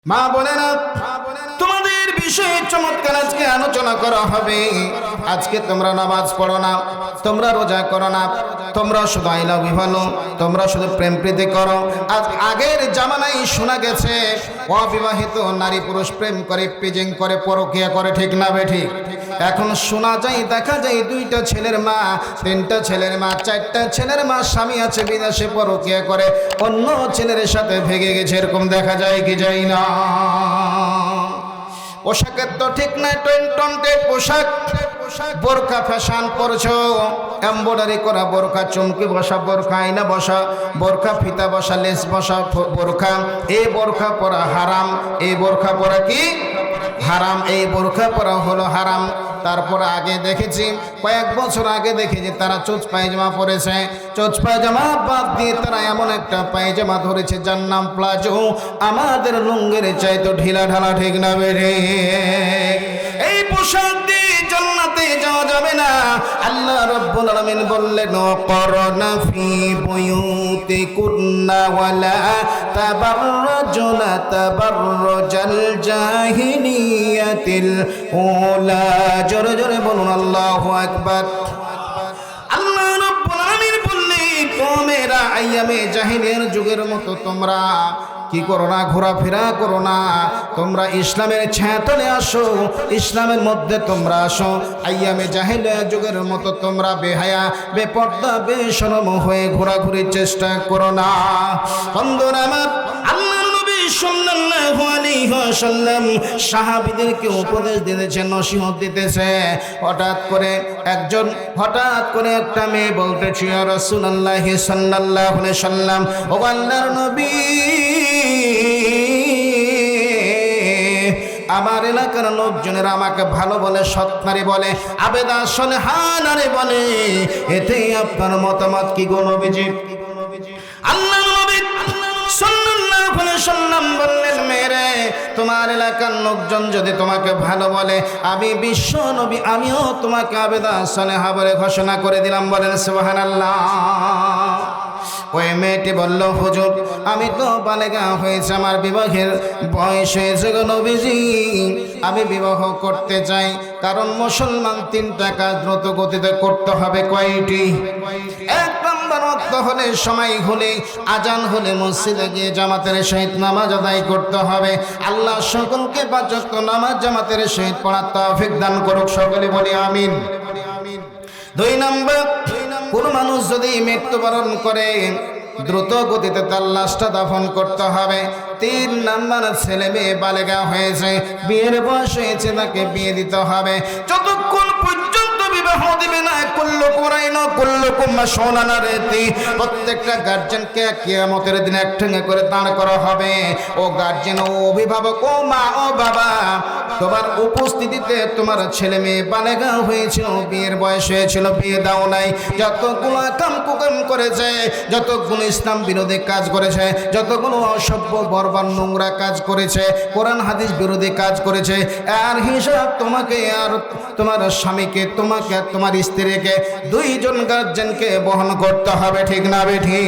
মা বোনেরা, তোমাদের বিষয়ে চমৎকার আজকে আলোচনা করা হবে। আজকে তোমরা নামাজ পড়ো না, তোমরা রোজা করো না, তোমরা শুধু আই লাভ ইউ বলো, তোমরা শুধু প্রেম প্রীতি করো। আজ আগের জামানায় শোনা গেছে অবিবাহিত নারী পুরুষ প্রেম করে, পিজিং করে, পরকীয়া করে, ঠিক না বেঠিক? এখন শোনা যায়, দেখা যায় দুইটা ছেলের মা, তিনটা ছেলের মা, চারটা ছেলের মা স্বামী আছে বিদেশে, পরকীয়া করে অন্য ছেলের সাথে ভেগে গেছে, এরকম দেখা যায় কি যায় না? পোশাকের তো ঠিক নাই, টনটে পোশাক, বোরকা ফ্যাশন পরছো, এমব্রয়ডারি করা বোরকা, চুমকি বসা বোরকা, আয়না বসা বোরকা, ফিতা বসা, লেস বসা বোরকা। এই বোরকা পরা হারাম, এই বোরকা পরা কি হারাম, এই বোরকা পরা হলো হারাম। তারপর আগে দেখেছি, কয়েক বছর আগে দেখেছি তারা চোচ পায়জামা পরেছে। চোচ পায়জামা বাদ দিয়ে তারা এমন একটা পায়জামা ধরেছে যার নাম প্লাজো। আমাদের লুঙ্গের চাইতো ঢিলা ঢালা, ঠিক না বেরে? এই পোশাক দিয়ে জান্নাতে যাওয়া যাবে না। আল্লাহ রাব্বুল আলামিন বললেন, করনা ফি বুয়ুতিকুন্না ওয়ালা তাবাররাজনা তাবাররুজাল জাহিলিয়াতিল উলা। জোরে জোরে বলুন আল্লাহু আকবার। আল্লাহ রাব্বুল আলামিন বললেন, তোমরা আইয়ামে জাহিলিয়ার যুগের মতো তোমরা কি করো না, ঘোরাফেরা করো না, তোমরা ইসলামের ছায়াতলে আসো, ইসলামের মধ্যে তোমরা আসো। আইয়ামে জাহিলিয়া যুগের মতো তোমরা বেহায়া, বেপর্দা, বেশরম হয়ে ঘোরাঘুরির চেষ্টা করো না। বন্ধুরা আমার, আল্লাহর নবী সাল্লাল্লাহু আলাইহি ওয়াসাল্লাম সাহাবীদেরকে উপদেশ দিতেছে, নসিহত দিতেছে। হঠাৎ করে একটা মেয়ে বলতেছে, ইয়া রাসূলুল্লাহ সাল্লাল্লাহু আলাইহি ওয়াসাল্লাম, ও আল্লাহর নবী, আমার এলাকার লোকজনেরা আমাকে ভালো বলে, সৎ নারী বলে, আবেদা সলেহা নারী বলে, এতে আপনার মতামত কি গো নবীজি? আল্লাহ নবী সাল্লাল্লাহু আলাইহি ওয়াসাল্লাম বললেন, মেরে, তোমার এলাকার লোকজন যদি তোমাকে ভালো বলে, আমি বিশ্ব নবী, আমিও তোমাকে আবেদা সলেহা বলে ঘোষণা করে দিলাম। বলেন সুবহানাল্লাহ। ওই মেয়েটি বলল, হুজুর, আমি তো বালেগা হয়েছে, আমার বিবাহের বয়স হয়েছে গো নবীজি, আমি বিবাহ করতে চাই। কারণ মুসলমান 3টা কাজ দ্রুত গতিতে করতে হবে। কয়টি? 1 নম্বর, ওয়াক্ত হলে, সময় হলে, আজান হলে মসজিদে গিয়ে জামাতের সহিত নামাজ আদায় করতে হবে। আল্লাহ সকলকে 5 ওয়াক্ত নামাজ জামাতের সহিত পড়ার তৌফিক দান করুক, সকলে বলি আমিন। 2 নম্বর, কোন মানুষ যদি মৃত্যুবরণ করে, দ্রুত গতিতে তার লাশটা দাফন করতে হবে। 3 নম্বর, ছেলে মেয়ে বালেগা হয়েছে, বিয়ের বয়স হয়েছে, তাকে বিয়ে দিতে হবে। যতক্ষণ পর্যন্ত বিবাহ দিবে না, প্রত্যেকটা গার্জেনকে কিয়ামতের দিন একসঙ্গে করে দাঁড় করা হবে। ও গার্জেন, ও অভিভাবক, ও মা, ও বাবা, তোমার উপস্থিতিতে তোমার ছেলে মেয়ে বালেগা হয়েছিল, বিয়ের বয়স হয়েছিল, বিয়ে দাও নাই, যতগুলো কাম কুকাম করেছে, যতগুলো ইসলাম বিরোধী কাজ করেছে, যতগুলো অসভ্য বর্বর নোংরা কাজ করেছে, কোরআন হাদিস বিরোধী কাজ করেছে, আর হিসাব তোমাকে আর তোমার স্বামীকে, তোমাকে আর তোমার স্ত্রীকে, 2 জন গার্জেনকে বহন করতে হবে, ঠিক না বেঠি?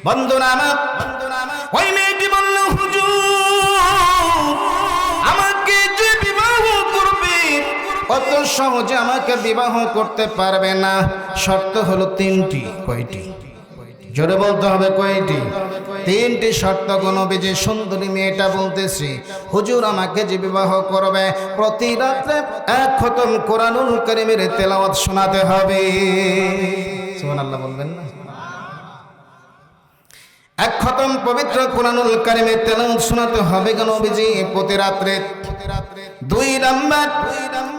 বন্ধুরা আমার, ওই মেয়েটি বলল, হুজুর, আমাকে যে বিবাহ করবে অত সহজে আমাকে বিবাহ করতে পারবে না, শর্ত হলো 3টি। কয়টি? জোরে বলতে হবে, কয়টি? 3টি শর্ত। নবীজি সুন্দরী মেয়েটা বলতেছি, হুজুর, আমাকে যে বিবাহ করবে প্রতি রাতে 1 খতম কোরআনুল কারীমের তেলাওয়াত শোনাতে হবে। সুবহানাল্লাহ বলবেন না? 1 খতম পবিত্র কোরআনুল কারীমের তেলাওয়াত শোনাতে হবে গো নবীজি প্রতি রাতে। 2 নাম্বার,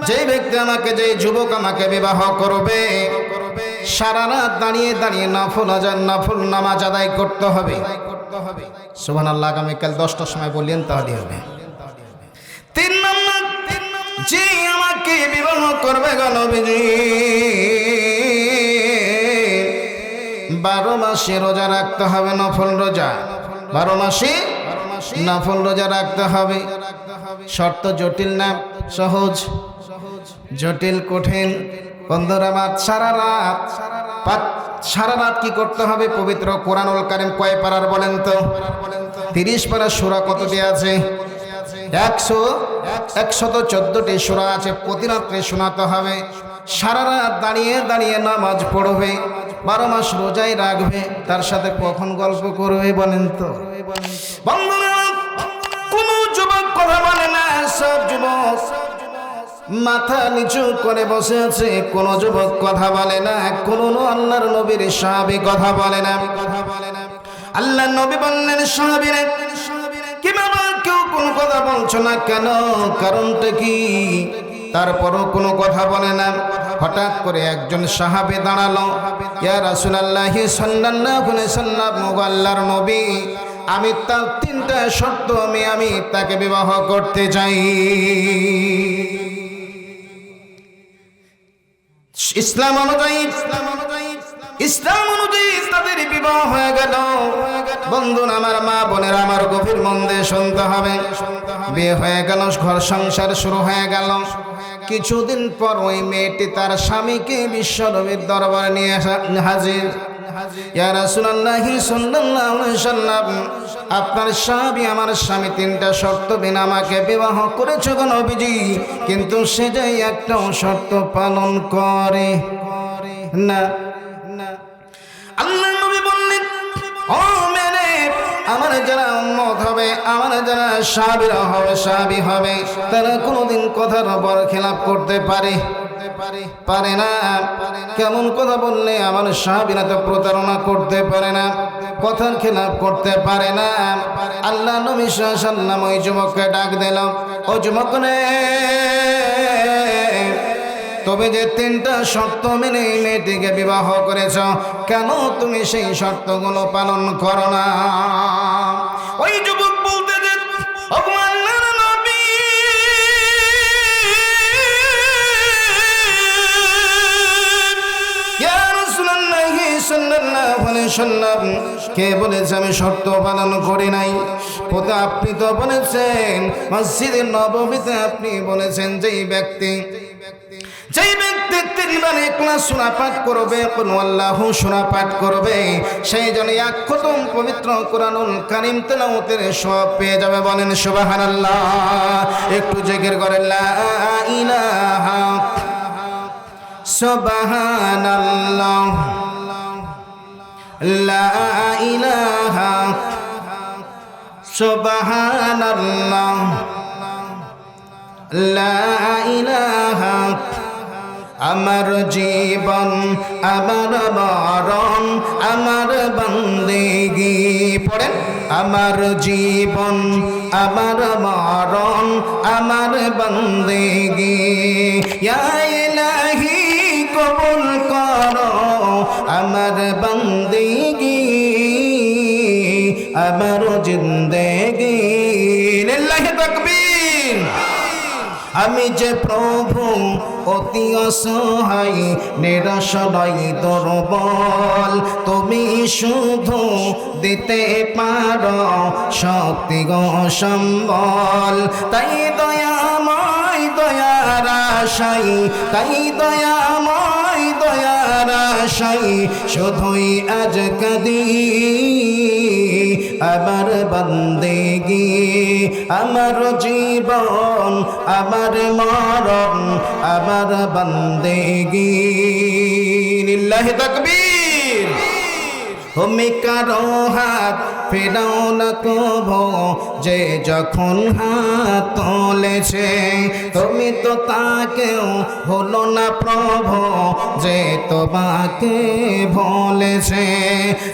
যে ব্যক্তি আমাকে, যে যুবক আমাকে বিবাহ করবে, সারা রাত দাঁড়িয়ে দাঁড়িয়ে নফল নামাজ আদায় করতে হবে। সুবহানাল্লাহ। আগামীকাল 10টার সময় বললেন, তাহলে হবে। 3 নম্বর, যে আমাকে বিবাহ করবে গো নবীজি, 12 মাসে রোজা রাখতে হবে, নফল রোজা। 12 মাসে নফল রোজা রাখতে হবে। শর্ত জটিল না সহজ? জটিল কঠিন? বন্ধুরা আমার, সারা রাত কি করতে হবে? পবিত্র কোরআনুল কারীম কয় পারার বলেন তো? 30 পারা সূরা কতটি আছে? 114টি সূরা আছে। প্রতি রাত্রে শোনাতে হবে। সারা রাত দাঁড়িয়ে দাঁড়িয়ে নামাজ পড়বে, 12 মাস রোজাই রাখবে, তার সাথে কখন গল্প করবে বলেন তো? বন্ধুরা, কোন যুবক কথা বলে না, সব যুবক মাথা নিচু করে বসে আছে। কোন যুবক কথা বলে না, কোন আল্লাহর নবীর সাহাবী কথা বলে না। আল্লাহর নবী বললেন, সাহাবীরা কি বাবা কেউ কোনো কথা বলছো না কেন? কারণটা কি? তারপরও কোনো কথা বলে না। হঠাৎ করে একজন সাহাবী দাঁড়ালো, ইয়া রাসূলুল্লাহ সাল্লাল্লাহু আলাইহি ওয়াসাল্লাম, আল্লাহর নবী, আমি তার 3টা শর্ত আমি তাকে বিবাহ করতে চাই। ইসলাম অনুযায়ী তাদের বিবাহ হয়ে গেল। বন্ধুরা আমার, মা বোনেরা আমার, গভীর মন দিয়ে শুনতে হবে। বিয়ে হয়ে গেল, ঘর সংসার শুরু হয়ে গেল। কিছুদিন পর ওই মেয়েটি তার স্বামীকে বিশ্বনবীর দরবারে নিয়ে হাজির। ইয়া রাসূলুল্লাহ সাল্লাল্লাহু আলাইহি ওয়াসাল্লাম, আপনার স্বামী, আমার স্বামী 3টা শর্ত বিনা আমাকে বিবাহ করেছে গো নবীজি, কিন্তু সে যে একটাও শর্ত পালন করে না। আল্লাহর নবী বললেন, ও মেয়ে, আমার যারা উম্মত হবে, আমার যারা সাহাবীরা হবে, সাহাবী হবে, তারা কোনোদিন কথার উপর খেলাপ করতে পারে না। কেমন কথা বললে আমার সাহাবীরা তো প্রতারণা করতে পারে না, কথার খেলাপ করতে পারে না। আল্লাহ নবী সাল্লাল্লাহু আলাইহি ওয়াসাল্লাম ওই যুবককে ডাক দিল, ও যুবক রে, তবে যে 3টা শর্ত মেনে মেয়েটিকে বিবাহ করেছ, কেন তুমি সেই শর্তগুলো পালন করো না? ওই যুবক বলতে যে, আল্লাহর নবী, ইয়া রাসূলুল্লাহ সাল্লাল্লাহু আলাইহি ওয়াসাল্লাম, কে বলেছে আমি শর্ত পালন করি নাই? আপনি তো বলেছেন মসজিদে নববীতে, আপনি বলেছেন যেই ব্যক্তি 3বার ইখলাস সূরা পাঠ করবে, কুল আল্লাহু সূরা পাঠ করবে, সেই জন্য 1 খতম পবিত্র কোরআনুল কারীম তেলাওয়াতের সওয়াব পেয়ে যাবে। বলেন সুবহানাল্লাহ। একটু জিকির করেন, লা ইলাহা সুবহানাল্লাহ, লা ইলাহা সুবহানাল্লাহ, লা ইলাহা। আমার জীবন, আমার মরণ, আমার বন্দেগী, পড়েন, আমার জীবন, আমার মরণ, আমার বন্দেগী, ইয়া ইলাহি কবুল করো আমার বন্দেগী, আমার জিন্দেগী। লিল্লাহি তাকবীর। আমি যে প্রভু অতি অসহায়, নিরাশয় দুর্বল, তুমি শুধু দিতে পারো শক্তি গো সম্বল। তাই দয়াময় দয়ার আশাই, তাই দয়াময় দয়ার আশাই, শুধুই আজ কাঁদি আমার বন্দেগী, আমার জীবন, আমার মরণ, আমার বন্দেগী। লিল্লাহি তাকবীর। তুমি কারো হাত ফেরাও না কভো, যে যখন হাত তুলেছে, তুমি তো তাকেও ভুলো না প্রভু, যে তোমাকে ভুলেছে।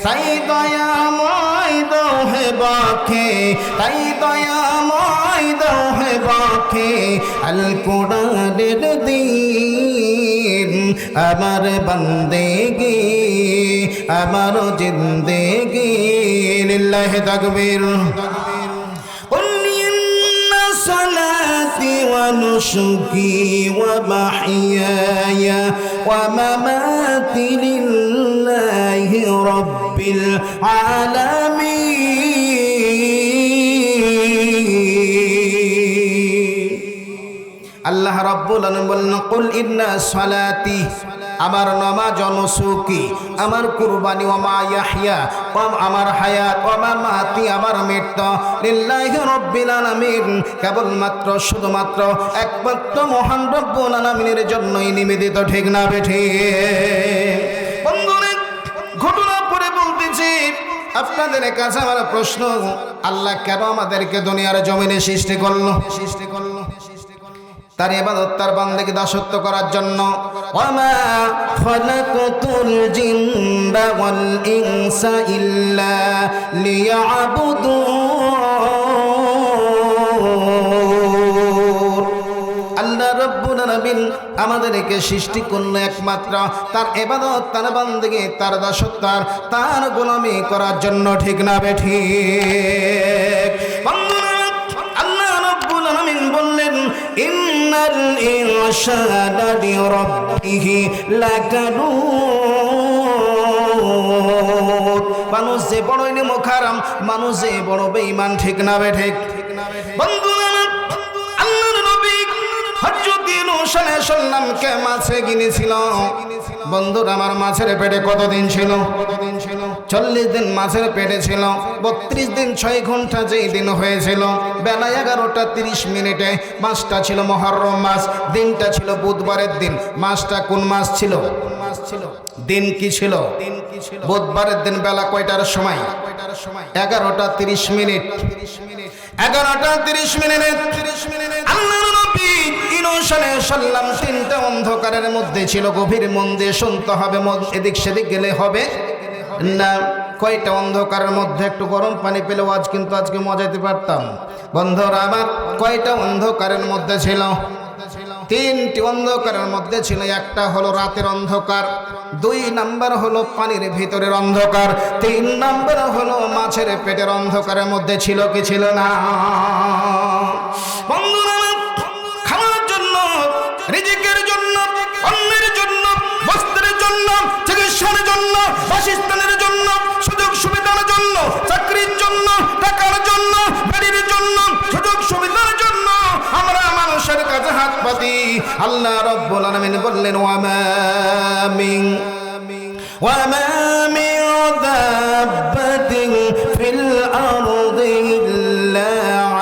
তাই দয়াময় দোহে বখে, তাই দয়াময় দোহে বখে, আল কোরআনের দিন আমার বন্দেগী, আমার জিন্দেগী। লিল্লাহি তাকবীর। কুল ইন্না সালাতি ওয়া নুসুকি ওয়া মাহইয়ায়া ওয়া মামাতি লিল্লাহি রাব্বিল আলামিন। আল্লাহ রাব্বুল আলামিন বলেন, কুল ইন্না সালাতি, আমার নামাজ ও নুসুকি, আমার কুরবানি ও মা ইয়াহইয়া, আমার হায়াত ও মামাতি, আমার মৃত্যু লিল্লাহি রাব্বিল আলামিন, কেবলমাত্র শুধুমাত্র একমাত্র মহান রব্বুল আলামিনের জন্যই নিবেদিত, ঠিক না বেঠিক? বন্ধুরা, ঘটনা পরে বলতেছি আপনাদের কাছে আমার প্রশ্ন, আল্লাহ কেন আমাদেরকে দুনিয়ার জমিনে সৃষ্টি করলো? তার ইবাদত, তার বান্দাকে দাসত্ব করার জন্য। ওয়ামা খালাকাতুল জিন্না ওয়াল ইনসা ইল্লা লিয়াবুদুন। আল্লাহ রাব্বুল আলামিন আমাদেরকে সৃষ্টি করলো একমাত্র তার ইবাদত, তার বান্দাকে, তার দাসত্ব, তার গোলামি করার জন্য, ঠিক না বেঠিক? বন্ধুরা, আল্লাহ রাব্বুল আলামিন বললেন ইন্নাল ইনসানা লিরাব্বিহি লাকানুত। মানুষ যে বড়ই মুখারাম, মানুষ যে বড় বেঈমান, ঠিক না বেঠিক? বন্ধুরা, আল্লাহর নবী হযরত ইউনূস আলাইহিস সালামকে মাছে গিনেছিল। বন্ধুরা, আমার মাছের পেটে কতদিন ছিল? 40 দিন মাছের পেটে ছিল। 32 দিন 6 ঘন্টা যেই দিন হয়েছিল, বেলা 11টা 30 মিনিটে মাছটা ছিল মুহররম মাস, দিনটা ছিল বুধবারের দিন। মাছটা কোন মাস ছিল? দিন কি ছিল? বুধবারের দিন। বেলা কয়টার সময়? 11টা 30 মিনিট। 11টা 30 মিনিটে আল্লাহর নবী ইউনূস আলাইহিস সালাম তিনটা অন্ধকারের মধ্যে ছিল। গভীর মন দিয়ে শুনতে হবে, এদিক সেদিক গেলে হবে না। কয়টা অন্ধকারের মধ্যে? একটু গরম পানি পেলেও আজ কিন্তু আজকে মজাতে পারতাম। বন্ধুরা আমার, কয়টা অন্ধকারের মধ্যে ছিল? 3টি অন্ধকারের মধ্যে ছিল। একটা হলো রাতের অন্ধকার, 2 নাম্বার হলো পানির ভিতরের অন্ধকার, 3 নাম্বার হলো মাছের পেটের অন্ধকারের মধ্যে ছিল কি ছিল না? বন্ধুরা, খাওয়ার জন্য, রিজিকের জন্য, অন্যের জন্য, বস্ত্রের জন্য, চিকিৎসার জন্য, বাসস্থানের জন্য, সুযোগ সুবিধার জন্য, চাকরির জন্য, টাকার জন্য, বাড়ির জন্য, সুযোগ সুবিধার জন্য আমরা মানুষের কাছে হাত পাতি। আল্লাহ রাব্বুল আলামিন বললেন ওয়ামা মিন দাব্বাতিন ফিল আরদি ইল্লা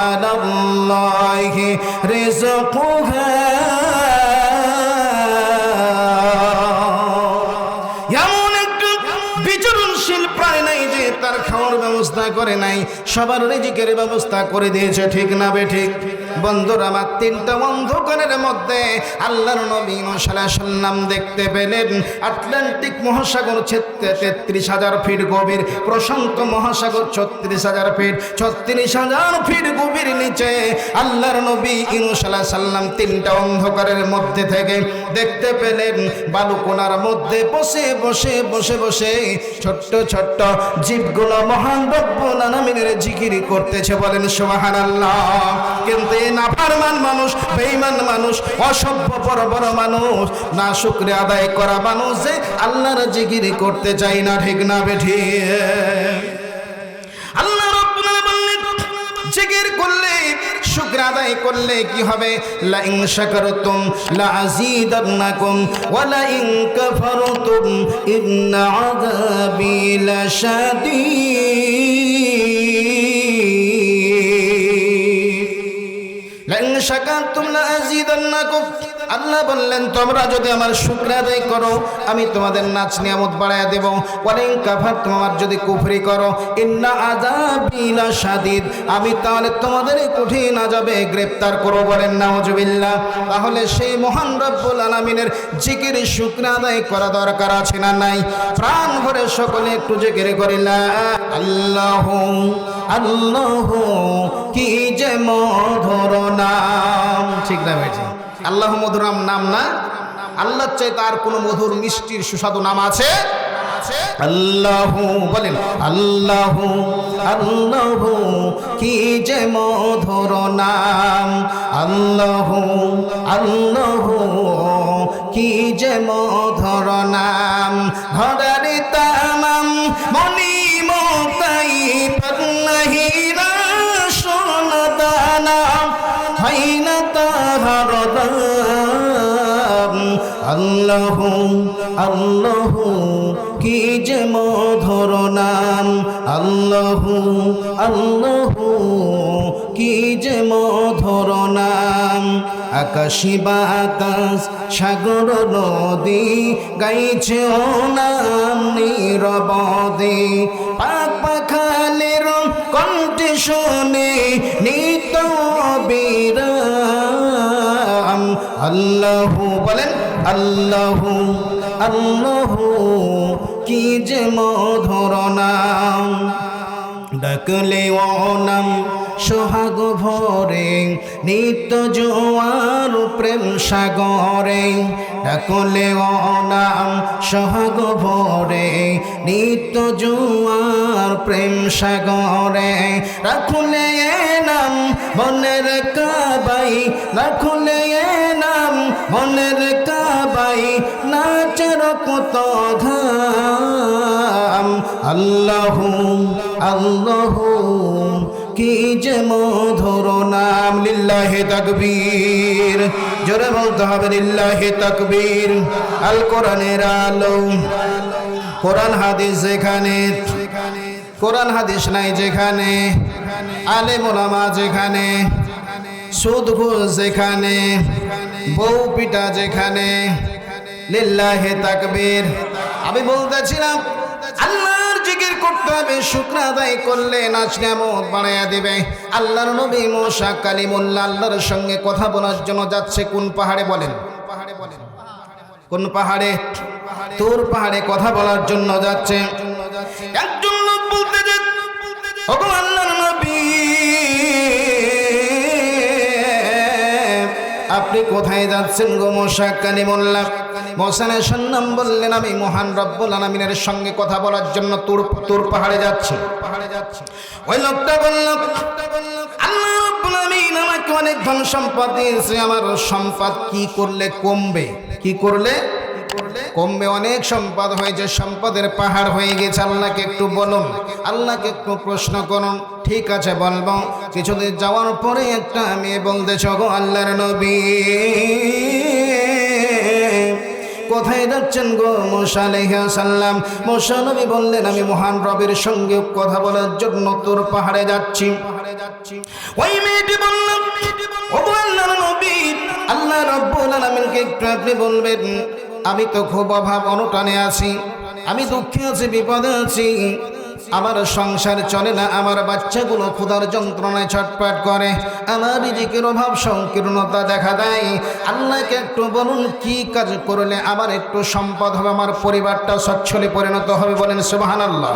আলাল্লাহি রিজকুহা। এমন একটু বিচরণশীল প্রাণী নাই যে তার খাওয়ার ব্যবস্থা করে নাই, সবার রিজিকের ব্যবস্থা করে দিয়েছে, ঠিক না বেঠিক? বন্ধুরা আমার, 3টা অন্ধকারের মধ্যে আল্লাহর নবী ইউনূস আলাইহিস সালাম দেখতে পেলেন আটলান্টিক মহাসাগর 33,000 ফিট গভীর, প্রশান্ত মহাসাগর 36,000 ফিট, 36,000 ফিট গভীর নিচে আল্লাহর নবী ইউনূস আলাইহিস সালাম 3টা অন্ধকারের মধ্যে থেকে দেখতে পেলেন বালুকোনার মধ্যে বসে বসে বসে বসে ছোট্ট ছোট্ট জীবগুলো মহান রব্বুল আলামিনের জিকির করতেছে। বলেন সুবহানাল্লাহ। কিন্তু নাফরমান মানুষ, বেঈমান মানুষ, অসভ্য বড় মানুষ, না শুকরিয়া আদায় করা মানুষ যে আল্লাহর জিকির করতে চায় না, ঠিক না বেঠিক? আল্লাহ রাব্বুল আলামিন জিকির করলে, শুকর আদায় করলে কি হবে? লা ইন শাকারতুম লা আযীদান্নাকুম ওয়া লা ইন কাফারতুম ইন্না আযাবি লাশাদীদ। লা ইন শাকারতুম লা আযীদান্নাকুম। আল্লাহ বললেন তোমরা যদি আমার শুকর আদায় করো আমি তোমাদের নাচ নিয়ামত বাড়ায়া দেব। ওয়ালিন কাফারতুম, আমার যদি কুফরি করো, ইন্না আযাবি লাশাদীদ, আমি তাহলে তোমাদের কঠিন আযাবে গ্রেফতার করব। বলেন নাউজুবিল্লাহ। তাহলে সেই মহান রব্বুল আলামিনের জিকির শুকর আদায় করা দরকার আছে না নাই? প্রাণ ভরে সকলে একটু জিকির করি লা আল্লাহু আল্লাহু, কি যে মধুর নাম, ঠিক না বেটি? আল্লাহ মধুর নাম না? আল্লাহর চাইতে আর কোন মধুর মিষ্টির সুস্বাদু নাম আছে? আল্লাহু, বলেন আল্লাহু আল্লাহু, কি যে মধুর নাম, আল্লাহু আল্লাহু, কি যে মধুর নাম। ধরারি তামাম মনি মোতাই পান্নাহিরা সোনাদানা, হাইনা তাহার দাম আল্লাহু আল্লাহু কি যে মধুর নাম, আল্লাহু আল্লাহু কি যে মধুর নাম। আকাশী বাতাস সাগর নদী গাইছে ও নাম নীরবদে, পাক পাখালির কণ্ঠে শুনে নিত বিরাম। আল্লাহু বলেন আল্লাহু আল্লাহু কি যে মধুর নাম। ডাকলে ও নাম সোহাগ ভরে নিত্য জোয়ার প্রেম সাগরে, ডাকলে ও নাম সোহাগ ভরে নিত্য জোয়ার প্রেম সাগরে। রাখলে এ নাম মনের কাবাই, রাখলে এ নাম মনের কাবাই নাচের কত ধাম। আল্লাহু আল্লাহু কি যে মধুর নাম। লিল্লাহি তাকবীর, জোরে বলতে হবে লিল্লাহি তাকবীর। আল কোরআনের আলো, কোরআন হাদিস যেখানে, কোরআন হাদিস নাই যেখানে, আলেম ওলামা যেখানে, সুদ ঘুষ যেখানে, বউ পিটা যেখানে, লিল্লাহি তাকবীর। আমি বলতেছিলাম আল্লাহর জিকির করতে হবে, শুকর আদায় করলে নাচ নেমত বাড়াইয়া দিবে। আল্লাহর নবী মুসা কালিমুল্লাহ আল্লাহর সঙ্গে কথা বলার জন্য যাচ্ছে কোন পাহাড়ে বলেন? কোন পাহাড়ে? তুর পাহাড়ে কথা বলার জন্য যাচ্ছে। একজন লোক বলতে যে ওগো আল্লাহর নবী আপনি কোথায় যাচ্ছেন গো মুসা কালিমুল্লাহ? মুসা আলাইহিস সালাম বললেন আমি মহান রব্বুল আলামিনের সঙ্গে কথা বলার জন্য তুর পাহাড়ে যাচ্ছি। ওই লোকটা বলল আল্লাহ রব্বুল আলামিন আমাকে অনেক ধন সম্পদ দিয়েছে, আমার সম্পদ কি করলে কমবে? কি করলে কমবে? অনেক সম্পদ হয়েছে, সম্পদের পাহাড় হয়ে গেছে। আল্লাহকে একটু বলুন, আল্লাহকে একটু প্রশ্ন করুন। ঠিক আছে বলবো। কিছুদিন যাওয়ার পরে একটা মেয়ে বলতেছ গো আল্লাহর নবী কোথায় যাচ্ছেন গো মুসা আলাইহিস সালাম? মুসা নবী বললেন আমি মহান রবের সঙ্গে কথা বলার জন্য তোর পাহাড়ে যাচ্ছি। ওই মেয়েটি বলল ওগো আল্লাহর নবী আল্লাহ রাব্বুল আলামিনকে একটু আপনি বলবেন আমি তো খুব অভাব অনটনে আছি, আমি দুঃখে আছি, বিপদে আছি, আমার সংসার চলে না, আমার বাচ্চাগুলো ক্ষুধার যন্ত্রণায় ছটফট করে, আমার রিজিকের অভাব সংকীর্ণতা দেখা দেয়। আল্লাহকে একটু বলুন কি কাজ করলে আমার একটু সম্পদ হবে, আমার পরিবারটা সচ্ছলে পরিণত হবে? বলেন সুবহানাল্লাহ।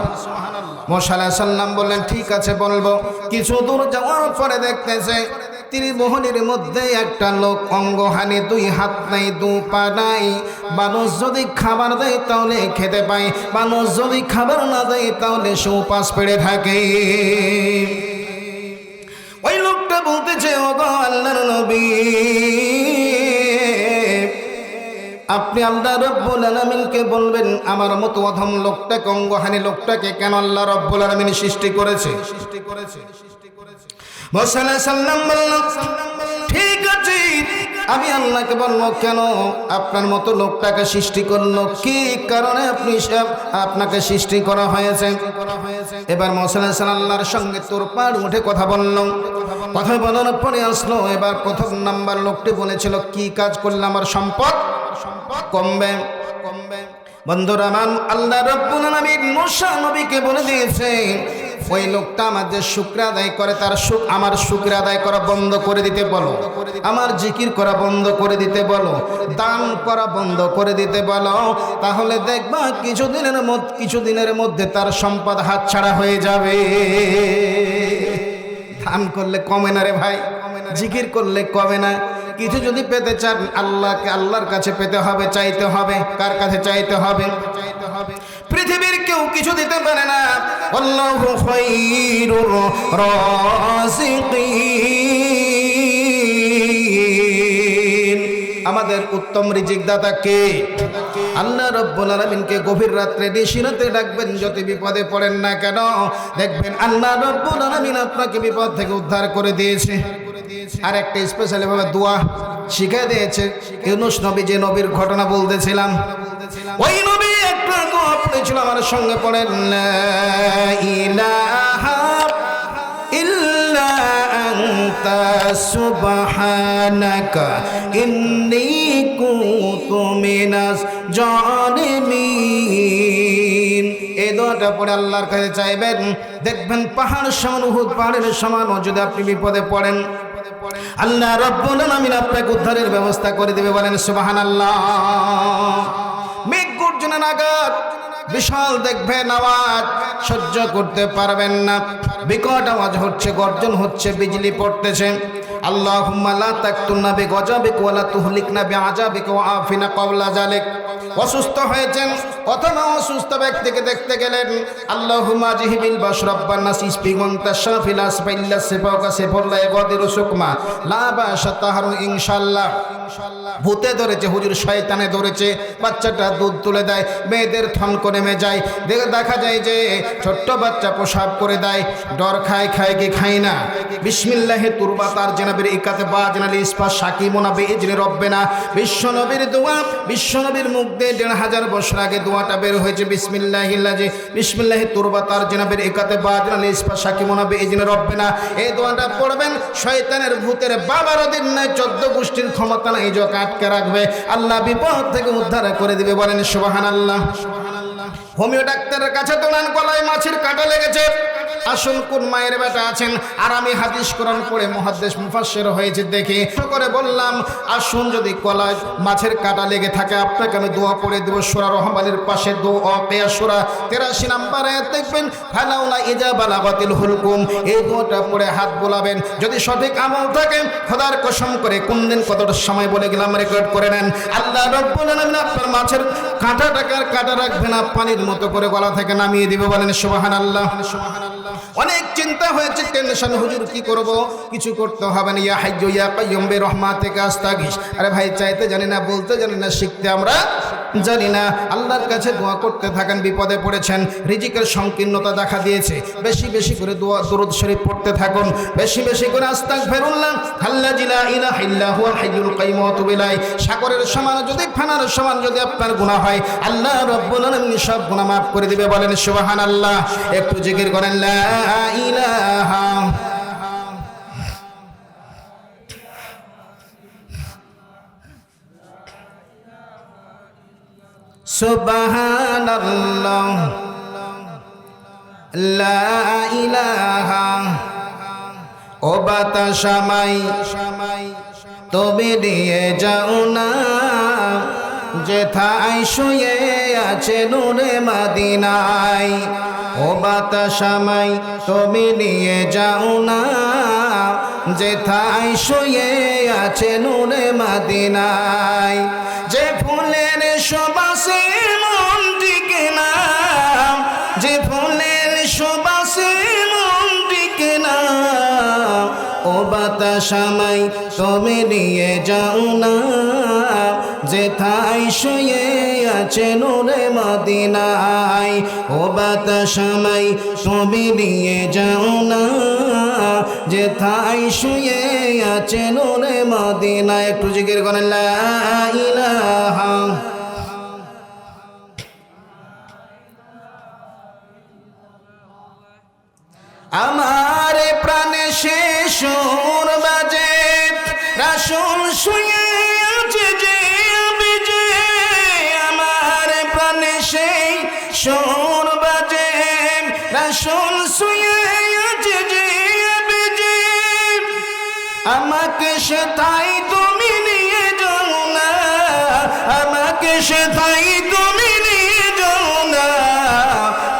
মুসা আলাইহিস সালাম বললেন ঠিক আছে বলবো। কিছু দূর যাওয়ার পরে দেখতেছে ত্রিমোহনীর মধ্যে একটা লোক অঙ্গহানি, দুই হাত নাই, দু পা নাই। মানুষ যদি খাবার দেয় তাহলে খেতে পায়, মানুষ যদি খাবার না দেয় তাহলে সে উপাস পেড়ে থাকে। ওই লোকটা বলতেছে ওগো আল্লাহর নবী আপনি আল্লাহ রাব্বুল আলামিনকে বলবেন আমার মতো অধম লোকটাকে, অঙ্গহানি লোকটাকে কেন আল্লাহ রাব্বুল আলামিন সৃষ্টি করেছে? মুসা আলাইহিস সালাম বললেন ঠিক আছে আমি আল্লাহকে বলবো কেন আপনার মতো লোকটাকে সৃষ্টি করলো, কি কারণে আপনি আপনাকে সৃষ্টি করা হয়েছে। এবার মুসা আলাইহিস সালাম আল্লাহর সঙ্গে তোরপাড় উঠে কথা বলল। কথা বলার পরে আসলো এবার প্রথম নাম্বার লোকটি বলেছিল কি কাজ করলে আমার সম্পদ কমবে। বন্ধুরা মান আল্লাহ রাব্বুল আলামিন মুসা নবীকে বলে দিয়েছে ওই লোকটা আমাদের শুকর আদায় করে, তার আমার শুকর আদায় করা বন্ধ করে দিতে বলো, আমার জিকির করা বন্ধ করে দিতে বলো, দান করা বন্ধ করে দিতে বলো, তাহলে দেখবা কিছুদিনের মধ্যে তার সম্পদ হাতছাড়া হয়ে যাবে। দান করলে কমে না রে ভাই, জিকির করলে কমে না। কিছু যদি পেতে চান আল্লাহকে, আল্লাহর কাছে পেতে হবে, চাইতে হবে। কার কাছে চাইতে হবে? পৃথিবীর কেউ কিছু দিতে পারে না। আল্লাহু খায়রুর রাযিকিন, আমাদের উত্তম রিজিক দাতা কে? আল্লাহ রাব্বুল আলামিনকে গভীর রাত্রে নিশিরাতে ডাকবেন, যত বিপদে পড়েন না কেন দেখবেন আল্লাহ রাব্বুল আলামিন আপনাকে বিপদ থেকে উদ্ধার করে দিয়েছে। আর একটা স্পেশালি ভাবে দোয়া শিখিয়ে দিয়েছে। ইউনূস নবী যে নবীর ঘটনা বলতেছিলাম, ওই নবী একটা দোয়া পড়েছিল আমার সঙ্গে পড়েন, লা ইলাহা ইল্লা আনতা সুবহানাকা ইন্নী কুনতু মিনাজ জালিমিন। এই দোয়াটা পড়ে আল্লাহর কাছে চাইবেন, দেখবেন পাহাড় সমান, উহুদ পাহাড়ের সমান যদি আপনি বিপদে পড়েন, আল্লাহ রাব্বুল আলামিন আপনাকে উদ্ধারের ব্যবস্থা করে দেবে। বলেন সুবহানাল্লাহ। মেঘ গর্জনা নাগাদ বিশাল দেখবেন আওয়াজ, সহ্য করতে পারবেন না, বিকট আওয়াজ হচ্ছে, গর্জন হচ্ছে, বিজলি পড়তেছে। আল্লাহুম্মা লা তাকতুলনা বিগজাবিক ওয়া লা তুহলিকনা বিআযাবিক ওয়া আফিনা ক্বাবলা যালিক। অসুস্থ হয়েছেন অথবা অসুস্থ ব্যক্তিকে দেখতে গেলেন, আল্লাহুম্মা জিহিবিল বাশরাব্বান নাস ইসপিগুন তাশাফিল আসবাইল্লা সিফাকা সিফুল্লাহ গাদিরু সুকমা লা বাশা তাহারু ইনশাআল্লাহ। ভূতে ধরেছে, হুজুর শয়তানে ধরেছে, বাচ্চাটা দুধ তুলে দেয়, মেয়েদের থনক নেমে যায়, দেখা যায় যে ছোট্ট বাচ্চা প্রসাব করে দেয়, ডর খায় কি খায় না। বিসমিল্লাহি তুরবা তার জনাবের ইকাতে বা জনালি ইসফা সাকিমুনা বিইজনি রব্বিনা। বিশ্বনবীর দোয়া, বিশ্বনবীর মুখ দিয়ে ১৫০০ বছর আগে দোয়াটা বের হয়েছে, বিসমিল্লাহিল্লাজি বিসমিল্লাহি তুরবা তার জনাবের ইকাতে বা জনালি ইসফা সাকিমুনা বিইজনি রব্বিনা। এই দোয়াটা পড়বেন, শয়তানের ভূতের ১২ দিন নয় ১৪ গোষ্ঠীর ক্ষমতা নাই যে আটকে রাখবে, আল্লাহ বিপদ থেকে উদ্ধার করে দিবে। বলেন সুবহানাল্লাহ। হোমিও ডাক্তারের কাছে দৌড়ান, গলায় মাছের কাঁটা লেগেছে, আসুন কোন মায়ের বেটা আছেন, আর আমি হাদিস কোরআন পড়ে মুহাদ্দিস মুফাসসির হয়েছে দেখে করে বললাম, আসুন যদি গলায় মাছের কাঁটা লেগে থাকে আপনাকে আমি দোয়া পড়ে দেব। সূরা রহমানের পাশে দোয়া কিয়া সূরা ৮৩ নম্বর আয়াত দেখবেন, ফালাউলা ইজা বালাগাতিল হুলকুম। এই দোয়াটা পড়ে হাত বোলাবেন, যদি সঠিক আমল থাকে খোদার কসম করে কোন দিন কতটা সময় বলে গেলাম রেকর্ড করে নেন। আল্লাহ রাব্বুল আলামিন আপনার মাছের কাঁটাটাকে কাঁটা রাখবে না, পানির মতো করে গলা থেকে নামিয়ে দিবে। বলেন সুবহানাল্লাহ। অনেক চিন্তা হয়েছে, টেনশন, হুজুর কি করব, কিছু করতে হবে না। ইয়া হাইয়্যু ইয়া কাইয়্যুম বিরহমাতিকা আস্তাগীস। আরে ভাই, চাইতে জানি না, বলতে জানি না, শিখতে আমরা জানি না। আল্লাহর কাছে দোয়া করতে থাকেন। বিপদে পড়েছেন, রিজিকের সংকীর্ণতা দেখা দিয়েছে, বেশি বেশি করে দোয়া দরুদ শরীফ পড়তে থাকুন, বেশি বেশি করে আস্তাগফিরুল্লাহ আল্লাযী লা ইলাহা ইল্লা হুয়াল হাইয়ুল কাইয়্যুম ওয়া তুবু ইলাইহি। সাগরের সমান যদি, ফেনার সমান যদি আপনার গুনাহ হয়, আল্লাহ রাব্বুল আলামিন সব গুনাহ মাফ করে দিবে। বলেন সুবহানাল্লাহ। একটু জিকির করেন, লা ইলাহা সুবহানাল্লাহ, লা ইলাহা। ও বাতাসামাই তবে দিয়ে যাও না, যেথায় শুয়ে আছে নূরে মদিনায়। ও বাতাসামাই তবে নিয়ে যাও না, যেথায় শুয়ে আছে নূরে মদিনায়। যে ফুলের সুবাসে মন টিকে না, যে ফুলের সুবাসে মন টিকে না। ও বাতাসামাই তুমি নিয়ে যাও না, যেথায় শুয়ে আছে নূরে মদিনায়। ও বাতাসামাই তুমি নিয়ে যাও না, যেথায় শুয়ে আছে নূরে মদিনায়। একটু জিকির করেন, লা ইলাহা। আমার প্রাণে সে সুর বাজে, রাসূল শুয়ে আছে যে আবেজে। আমার প্রাণে সেই সুর বাজে, রাসূল শুয়ে আছে যে আবেজে। আমাকে সেথায় তুমি নিয়ে যাও না, আমাকে সেথায় তুমি নিয়ে যাও না।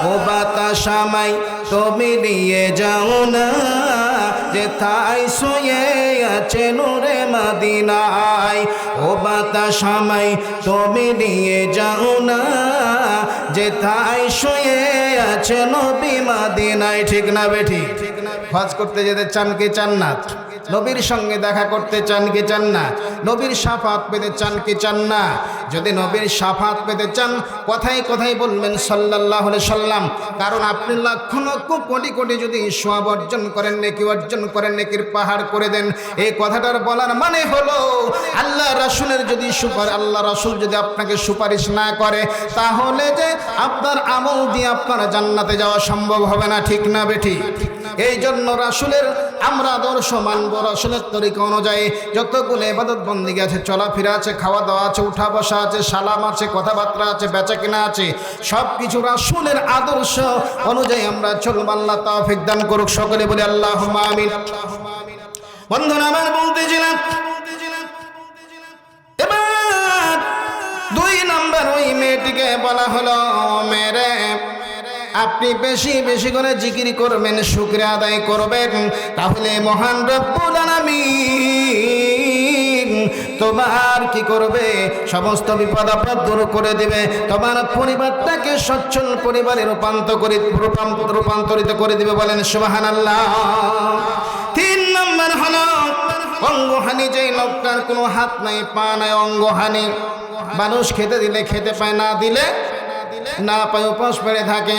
ও বাতাসামাই তুমি নিয়ে যাও না, যেথায় শুয়ে আছে নূরে মদিনায়। ও বাতাসামাই তুমি নিয়ে যাও না, যেথায় শুয়ে আছে নবী মদিনায়। ঠিক না বেঠি? হজ করতে যেতে চান কি চান না? নবীর সঙ্গে দেখা করতে চান কি চান না? নবীর শাফাত পেতে চান কি চান না? যদি নবীর শাফাত পেতে চান কথাই কথাই বলবেন সাল্লাল্লাহু আলাইহি সাল্লাম। কারণ আপনি লক্ষ লক্ষ কোটি কোটি যদি সওয়াব অর্জন করেন, নেকি অর্জন করেন, নেকির পাহাড় করে দেন, এই কথাটার বলার মানে হলো আল্লাহ রাসূলের যদি আল্লাহ রাসূল যদি আপনাকে সুপারিশ না করে, তাহলে যে আপনার আমল দিয়ে আপনার জান্নাতে যাওয়া সম্ভব হবে না। ঠিক না বেঠি? এই জন্য রাসূলের আমরা আদর্শ মানব। রাসূলের তরিকা অনুযায়ী যতগুলো ইবাদত বন্দেগী আছে, চলাফেরা আছে, খাওয়া দাওয়া আছে, উঠা বসা আছে, সালাম আছে, কথাবার্তা আছে, বেচা কিনা আছে, সব কিছু রাসূলের আদর্শ অনুযায়ী আমরা চলব। আল্লাহ তৌফিক দান করুক। সকলে বলি আল্লাহুম্মা আমিন। বন্ধুরা আমার বলতেছিলাম, এবার 2 নাম্বার ওই মেয়েটিকে বলা হলো, মেরে আপনি বেশি বেশি করে জিকির করবেন, শুকরিয়া আদায় করবেন, তাহলে মহান রব্বুল আলামিন তোমার কি করবে? সমস্ত বিপদ আপদ দূর করে দিবে, তোমার পরিবারটাকে সচ্ছল পরিবারে রূপান্তরিত করে দিবে। বলেন সুবহানাল্লাহ। 3 নম্বর হলো অঙ্গহানি। যেই লোকটার কোনো হাত নাই, পা নাই, অঙ্গহানি, মানুষ খেতে দিলে খেতে পায়, না দিলে না পায়, উপোস পড়ে থাকে,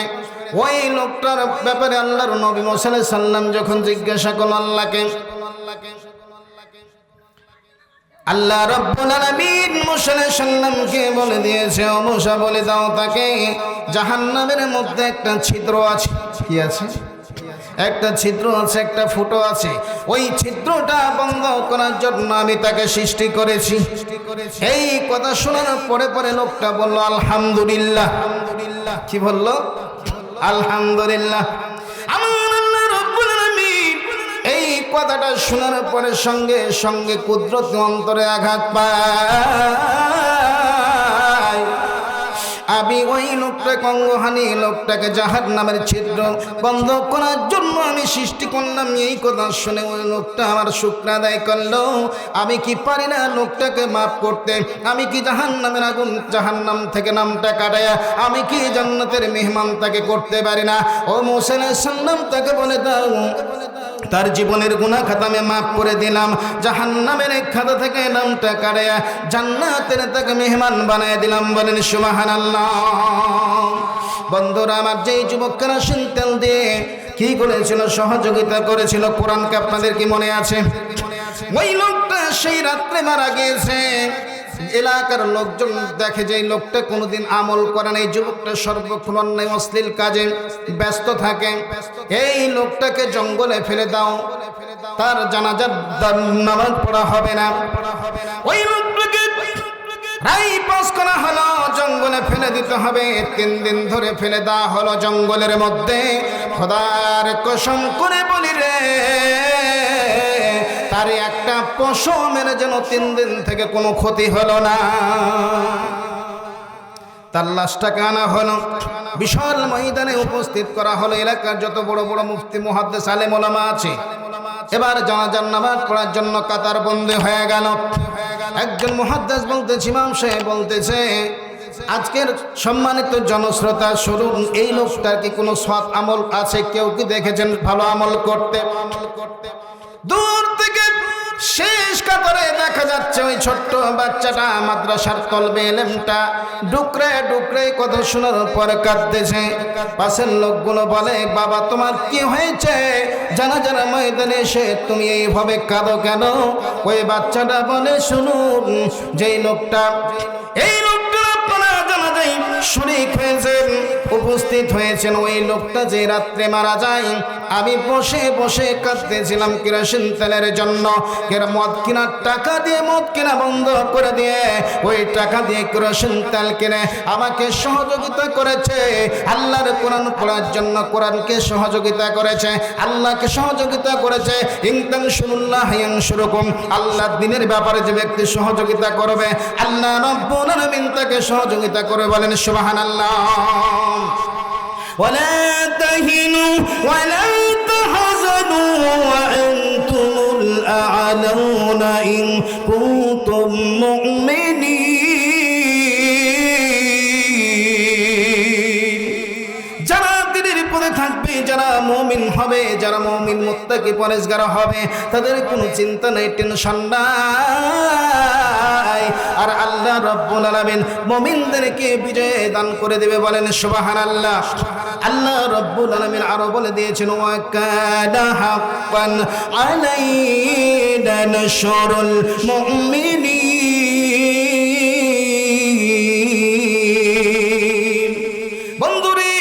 ওই লোকটার ব্যাপারে আল্লাহর নবী মুহাম্মদ সাল্লাল্লাহু আলাইহি সাল্লাম যখন জিজ্ঞাসা করলেন আল্লাহকে, আল্লাহ রাব্বুল আলামিন মুসা আলাইহিস সালামকে বলে দিয়েছে, ও মুসা বলে দাও তাকে জাহান্নামের মধ্যে একটা ছিদ্র আছে। কি আছে? একটা ছিদ্র আছে, একটা ফুটো আছে। ওই ছিদ্রটা বন্ধ করার জন্য আমি তাকে সৃষ্টি করেছি। এই কথা শোনার পরে পরে লোকটা বলল আলহামদুলিল্লাহ। কি বলল? আলহামদুলিল্লাহ। আমার আল্লাহ রাব্বুল আলামিন এই কথাটা শোনার পরে সঙ্গে সঙ্গে কুদরতি অন্তরে আঘাত পায়। আমি ওই লোকটাকে অঙ্গহানি লোকটাকে জাহান্নামের ছিদ্র বন্ধ করার জন্য আমি সৃষ্টি করলাম। এই কথা শুনে ওই লোকটা আমার শুকর আদায় করলো। আমি কি পারি না লোকটাকে মাফ করতে? আমি কি জাহান্নামের আগুন, জাহান্নাম থেকে নামটা কাটায়া আমি কি জান্নাতের মেহমান তাকে করতে পারি না? ও মুসা আলাইহিস সালাম তাকে বলে দাও তার জীবনের গুনাহ খাতা আমি মাফ করে দিলাম, জাহান্নামের খাতা থেকে নামটা কাটায়া জান্নাতের তাকে মেহমান বানায় দিলাম। বলেন সুবহানাল্লাহ। বন্ধুরা আমার, যেই যুবকরা তেল দিয়ে কি করেছিল, সহযোগিতা করেছিল, কোরআনকে আপনাদের কি মনে আছে? ওই লোকটা সেই রাত্রে মারা গিয়েছে। এলাকার লোকজন দেখে যে এই লোকটা কোনোদিন আমল করে না, এই যুবকটা সর্বক্ষণ অন্যায় অশ্লীল কাজে ব্যস্ত থাকে। এই লোকটাকে জঙ্গলে ফেলে দাও, তার জানাজার নামাজ পড়া হবে না। ওই লোকটাকে রাইপাস করা হলো, জঙ্গলে ফেলে দিতে হবে। 3 দিন ধরে ফেলে দেওয়া হলো জঙ্গলের মধ্যে। খোদার কসম করে বলি রে, তার একটা পশমের যেন 3 দিন থেকে কোনো ক্ষতি হলো না। তার লাশটাকে আনা হলো, বিশাল ময়দানে উপস্থিত করা হলো। এলাকার যত বড় বড় মুফতি, মুহাদ্দিস, আলেম ওলামা আছে, এবার জানাজার নামাজ পড়ার জন্য কাতার বন্দী হয়ে গেল। একজন মুহাদ্দিস বলতেছে, ইমাম সাহেব বলতেছে, আজকের সম্মানিত জনশ্রোতা শুনুন, এই লোকটার কি কোনো সৎ আমল আছে? কেউ কি দেখেছেন ভালো আমল করতে? দূর থেকে শেষ কাতারে দেখা যাচ্ছে ওই ছোট্ট বাচ্চাটা মাদ্রাসার তলবে এলেমটা ডুকরে ডুকরে কথা শোনার পর কাঁদতেছে। পাশের লোকগুলো বলে, বাবা তোমার কি হয়েছে? জানাজার ময়দানে এসে তুমি এইভাবে কাঁদো কেন? ওই বাচ্চাটা বলে, শুনুন, যেই লোকটা আপনারা জানাজাই শরীক হয়েছেন, উপস্থিত হয়েছেন, ওই লোকটা যে রাত্রে মারা যায়, আমি বসে বসে কাঁদতেছিলাম কেরোসিন তেলের জন্য। মদ কেনার টাকা দিয়ে মদ কেনা বন্ধ করে দিয়ে ওই টাকা দিয়ে কেরোসিন তেল কিনে আমাকে সহযোগিতা করেছে। আল্লাহর কোরআন পড়ার জন্য কোরআনকে সহযোগিতা করেছে, আল্লাহকে সহযোগিতা করেছে। ইনতানসুরুল্লাহ ইয়ানসুরকুম, আল্লাহ দ্বীনের ব্যাপারে যে ব্যক্তি সহযোগিতা করবে, আল্লাহ রাব্বুল আলামিন তাকে সহযোগিতা করবে। বলেন সুবহানাল্লাহ। ولا تهنوا ولا تحزنوا وأنتم الأعلون إن كنتم مؤمنين। যারা দিনের পথে থাকবে, যারা মুমিন হবে, যারা মুমিন মুত্তাকি পরেজগার হবে তাদের কোনো চিন্তা নাই, টেনশন নাই। আর আল্লাহ রাব্বুল আলামিন মুমিনদেরকে বিজয় দান করে দেবে, বলেন সুবহানাল্লাহ। আল্লাহ রাব্বুল আলামিন আরো বলে দিয়েছেন ওয়া কানা হাক্কান আলাইনা নাশরুল মুমিনিন। বন্ধুরে,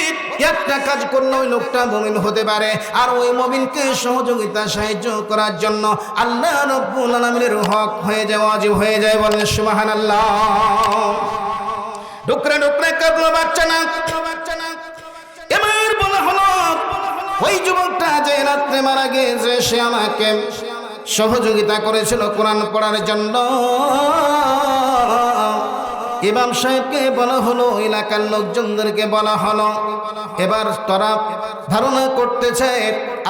একটা কাজ করলে ওই লোকটা মুমিন হতে পারে, আর ওই মুমিনকে সহযোগিতা সাহায্য করার জন্য আল্লাহ রাব্বুল আলামিনের হক হয়ে যায়, ওয়াজিব হয়ে যায়, বলেন সুবহানাল্লাহ। ডুকরে ডুকরে কাঁদলো বাচ্চা না। এবার বলা হলো ওই যুবকটা যে রাত্রে মারা গিয়েছে সে আমাকে সহযোগিতা করেছিল কোরআন পড়ার জন্য। ইমাম সাহেবকে বলা হলো, এলাকার লোকজনদেরকে বলা হলো, এবার তারা ধারণা করতেছে